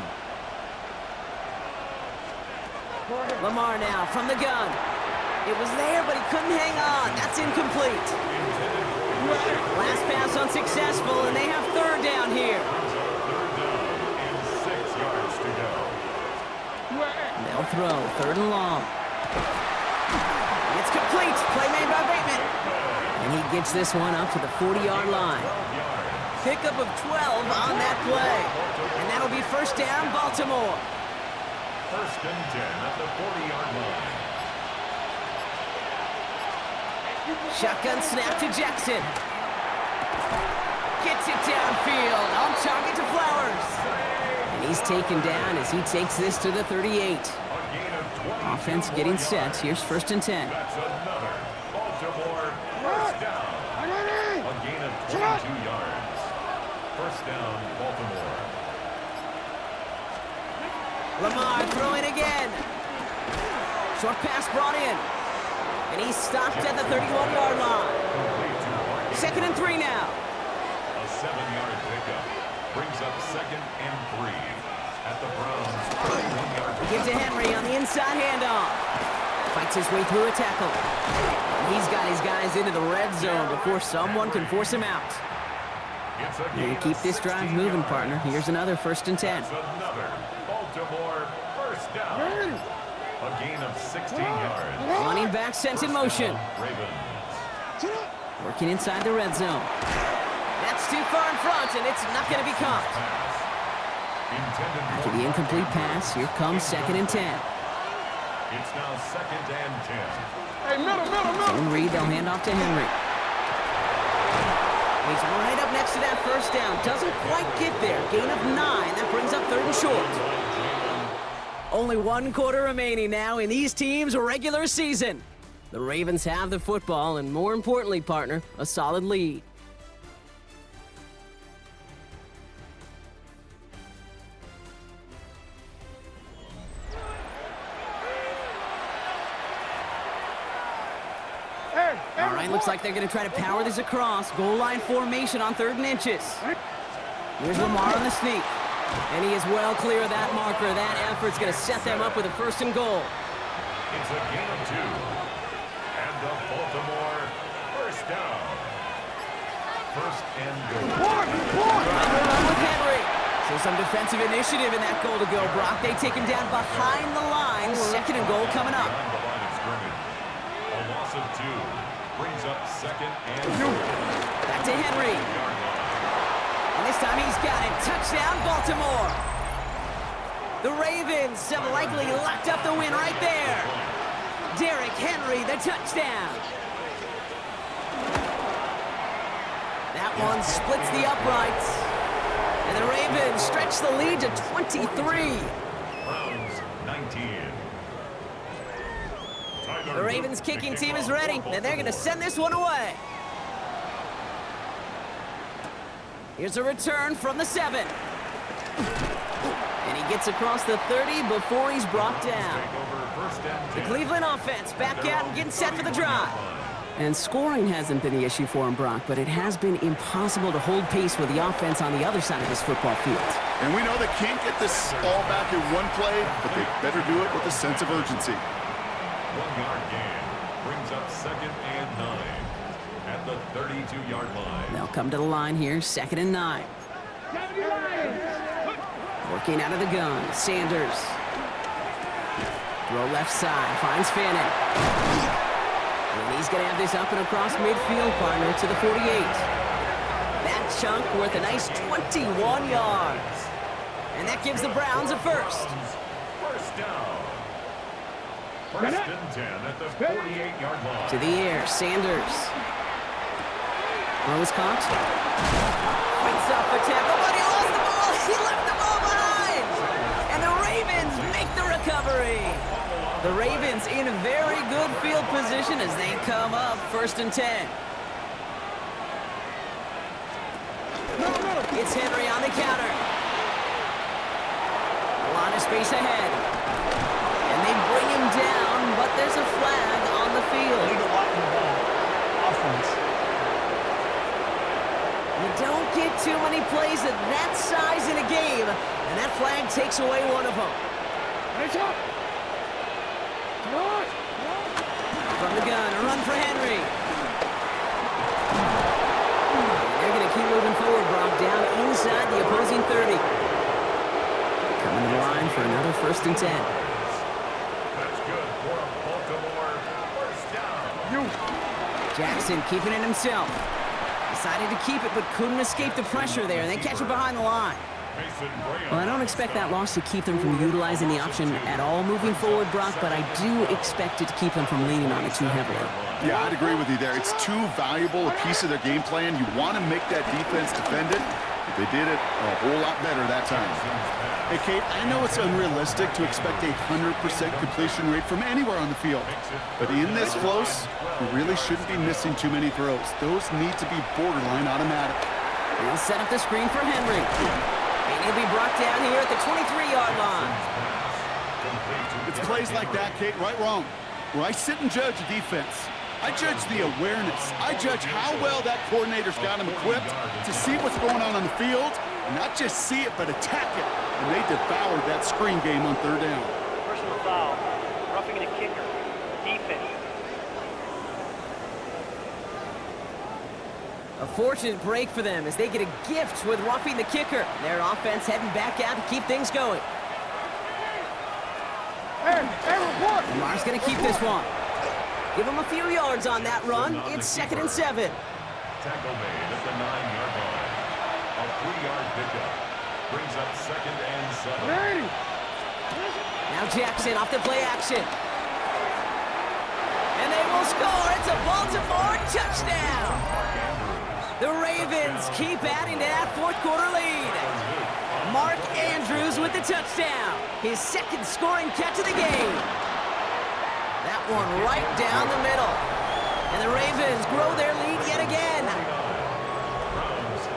Lamar now from the gun. It was there, but he couldn't hang on. That's incomplete. Last pass unsuccessful, and they have 3rd down here. 3rd down and 6 yards to go. They'll throw 3rd and long. It's complete. Play made by Bateman. And he gets this one up to the 40-yard line. Pickup of 12 on that play. And that'll be 1st down, Baltimore. 1st and 10 at the 40-yard line. Shotgun snap to Jackson. Gets it downfield. On target to Flowers. And he's taken down as he takes this to the 38. Offense getting set. Here's 1st and 10. That's another Baltimore 1st down. A gain of 22 yards. 1st down, Baltimore. Lamar throwing again. Short pass brought in. And he's stopped at the 31-yard line. 2nd and 3 now. A 7-yard pickup. Brings up 2nd and 3 at the Browns' 31-yard line. Gives to Henry on the inside handoff. Fights his way through a tackle. And he's got his guys into the red zone before someone can force him out. You keep this drive moving, partner. Here's another 1st and 10. That's another Baltimore 1st down. A gain of 16 yards. Running back sent in motion. Ravens. Working inside the red zone. That's too far in front, and it's not going to be caught. After the incomplete pass, here comes 2nd and 10. It's now 2nd and 10. Hey, middle. Zone read, they'll hand off to Henry. He's right up next to that 1st down. Doesn't quite get there. Gain of 9. That brings up 3rd and short. Only one quarter remaining now in these teams' regular season. The Ravens have the football and, more importantly, partner, a solid lead. All right, looks like they're going to try to power this across. Goal line formation on 3rd and inches. Here's Lamar on the sneak. And he is well clear of that marker. That effort's going to set them up with a 1st and goal. It's a gain of 2. And the Baltimore 1st down. 1st and goal. Run with Henry. So some defensive initiative in that goal to go, Brock. They take him down behind the line. 2nd and goal coming up. Behind the line of scrimmage. A loss of 2 brings up 2nd and goal. Back to Henry. And this time he's got it. Touchdown, Baltimore. The Ravens have likely locked up the win right there. Derrick Henry, the touchdown. That one splits the uprights. And the Ravens stretch the lead to 23. Browns 19. The Ravens kicking team is ready, and they're going to send this one away. Here's a return from the 7. And he gets across the 30 before he's brought down. The Cleveland offense back out and getting set for the drive. And scoring hasn't been the issue for him, Brock, but it has been impossible to hold pace with the offense on the other side of this football field. And we know they can't get this all back in one play, but they better do it with a sense of urgency. 1-yard gain brings up 2nd and 9 at the 32-yard line. They'll come to the line here, 2nd and 9. Working out of the gun, Sanders. Throw left side, finds Fannin. And he's going to have this up and across midfield, partner, to the 48. That chunk worth a nice 21 yards. And that gives the Browns a 1st. 1st down. 1st and 10 at the 48-yard line. To the air, Sanders. Throw is caught. Fights off the tackle, but he lost the ball. He left the ball behind. And the Ravens make the recovery. The Ravens in a very good field position as they come up 1st and 10. It's Henry on the counter. A lot of space ahead. And they bring him down, but there's a flag on the field. Illegal blocking the ball. Offense. You don't get too many plays at that size in a game, and that flag takes away one of them. From the gun, a run for Henry. They're going to keep moving forward, Brock, down inside the opposing 30. Coming to the line for another 1st and 10. That's good for a Baltimore 1st down. Jackson keeping it himself. Decided to keep it, but couldn't escape the pressure there. They catch it behind the line. Well, I don't expect that loss to keep them from utilizing the option at all moving forward, Brock, but I do expect it to keep them from leaning on it too heavily. Yeah, I'd agree with you there. It's too valuable a piece of their game plan. You want to make that defense defend it, but they did it a whole lot better that time. Hey, Kate, I know it's unrealistic to expect a 100% completion rate from anywhere on the field, but in this close, you really shouldn't be missing too many throws. Those need to be borderline automatic. He'll set up the screen for Henry. And he'll be brought down here at the 23-yard line. It's plays like that, Kate, right, wrong. Where I sit and judge a defense, I judge the awareness. I judge how well that coordinator's got him equipped to see what's going on the field, and not just see it, but attack it. And they devoured that screen game on 3rd down. Personal foul. Roughing the kicker. Defense. A fortunate break for them as they get a gift with roughing the kicker. Their offense heading back out to keep things going. Lamar's going to keep this one. Give him a few yards on that run. It's 2nd and 7. Tackle made at the 9-yard line. A 3-yard pickup brings up 2nd and 7. Now Jackson off the play action. And they will score. It's a Baltimore touchdown. The Ravens keep adding to that 4th quarter lead. Mark Andrews with the touchdown. His second scoring catch of the game. That one right down the middle. And the Ravens grow their lead yet again. Browns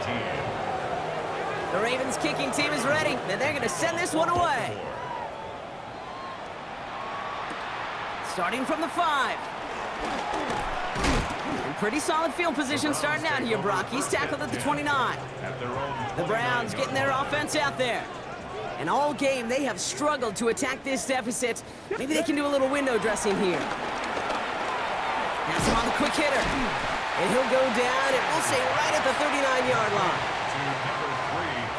19. The Ravens kicking team is ready, and they're going to send this one away. Starting from the 5. And pretty solid field position starting out here, Brock. He's tackled at the 29. The Browns getting their offense out there. And all game, they have struggled to attack this deficit. Maybe they can do a little window dressing here. Pass him on the quick hitter. And he'll go down, and we'll say right at the 39-yard line.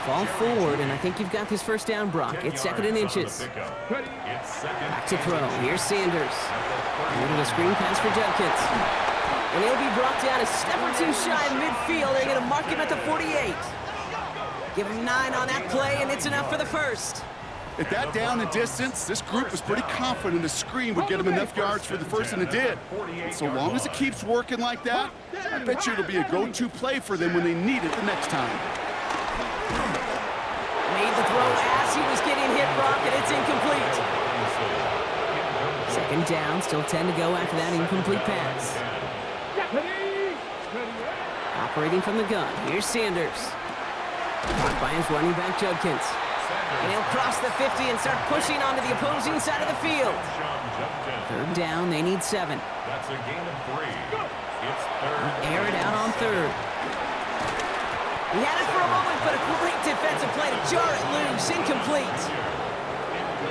Fall forward, and I think you've got this first down, Brock. It's 2nd and inches. Back to throw. Here's Sanders. A little of a screen pass for Judkins. And he'll be brought down a step or two shy of midfield. They're going to mark him at the 48. Give him 9 on that play, and it's enough for the first. At that down and distance, this group was pretty confident a screen would get them enough yards for the first, and it did. And so long as it keeps working like that, I bet you it'll be a go-to play for them when they need it the next time. Made the throw as he was getting hit, Brock, and it's incomplete. 2nd down, still 10 to go after that incomplete pass. Operating from the gun, here's Sanders. Caught by his running back, Judkins. And he'll cross the 50 and start pushing onto the opposing side of the field. 3rd down, they need 7. That's a gain of 3. It's 3rd. Air it out on 3rd. He had it for a moment, but a great defensive play to jar it loose. Incomplete.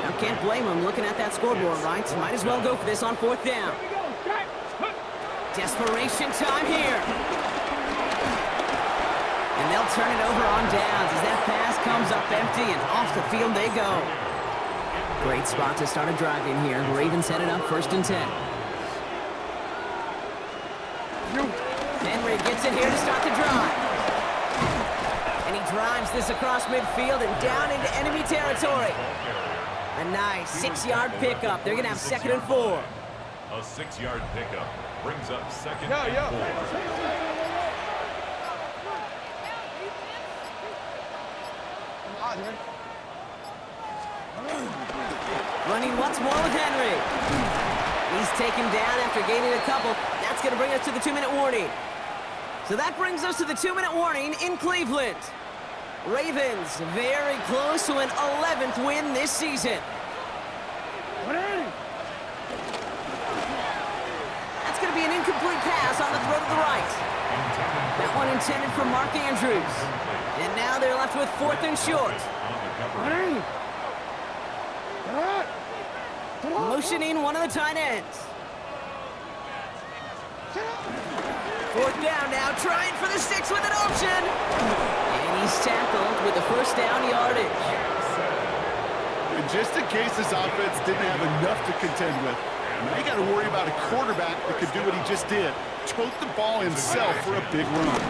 Now, can't blame him looking at that scoreboard, right? Might as well go for this on 4th down. Desperation time here. And they'll turn it over on downs as that pass comes up empty, and off the field they go. Great spot to start a drive in here. The Ravens headed up 1st and 10. Henry gets it here to start the drive. And he drives this across midfield and down into enemy territory. A nice 6-yard pickup. They're going to have 2nd and 4. A 6-yard pickup brings up 2nd and 4. Running once more with Henry. He's taken down after gaining a couple. That's going to bring us to the 2-minute warning. So that brings us to the 2-minute warning in Cleveland. Ravens very close to an 11th win this season. That's going to be an incomplete pass on the throw to the right. That one intended for Mark Andrews. And now they're left with 4th and short. Motioning one of the tight ends. 4th down now, trying for the 6 with an option. And he's tackled with the 1st down yardage. And just in case this offense didn't have enough to contend with, now you got to worry about a quarterback that could do what he just did. Tote the ball himself for a big run.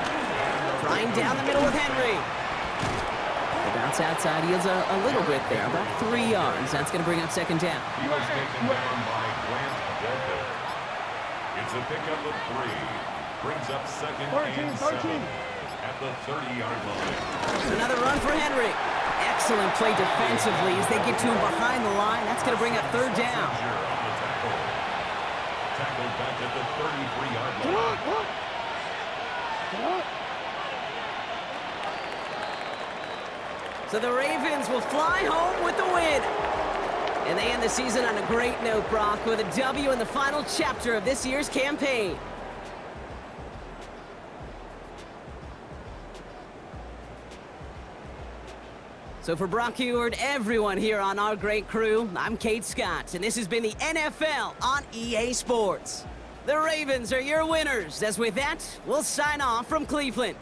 Flying down the middle with Henry. The bounce outside yields a little bit there, about 3 yards. That's going to bring up 2nd down. He was taken down by Grant Delta. It's a pickup of 3. Brings up 2nd and 7 at the 30-yard line. Another run for Henry. Excellent play defensively as they get to him behind the line. That's going to bring up 3rd down. Tackled back at the 33-yard line. So the Ravens will fly home with the win. And they end the season on a great note, Brock, with a W in the final chapter of this year's campaign. So for Brock Ewart, everyone here on our great crew, I'm Kate Scott, and this has been the NFL on EA Sports. The Ravens are your winners, as with that, we'll sign off from Cleveland.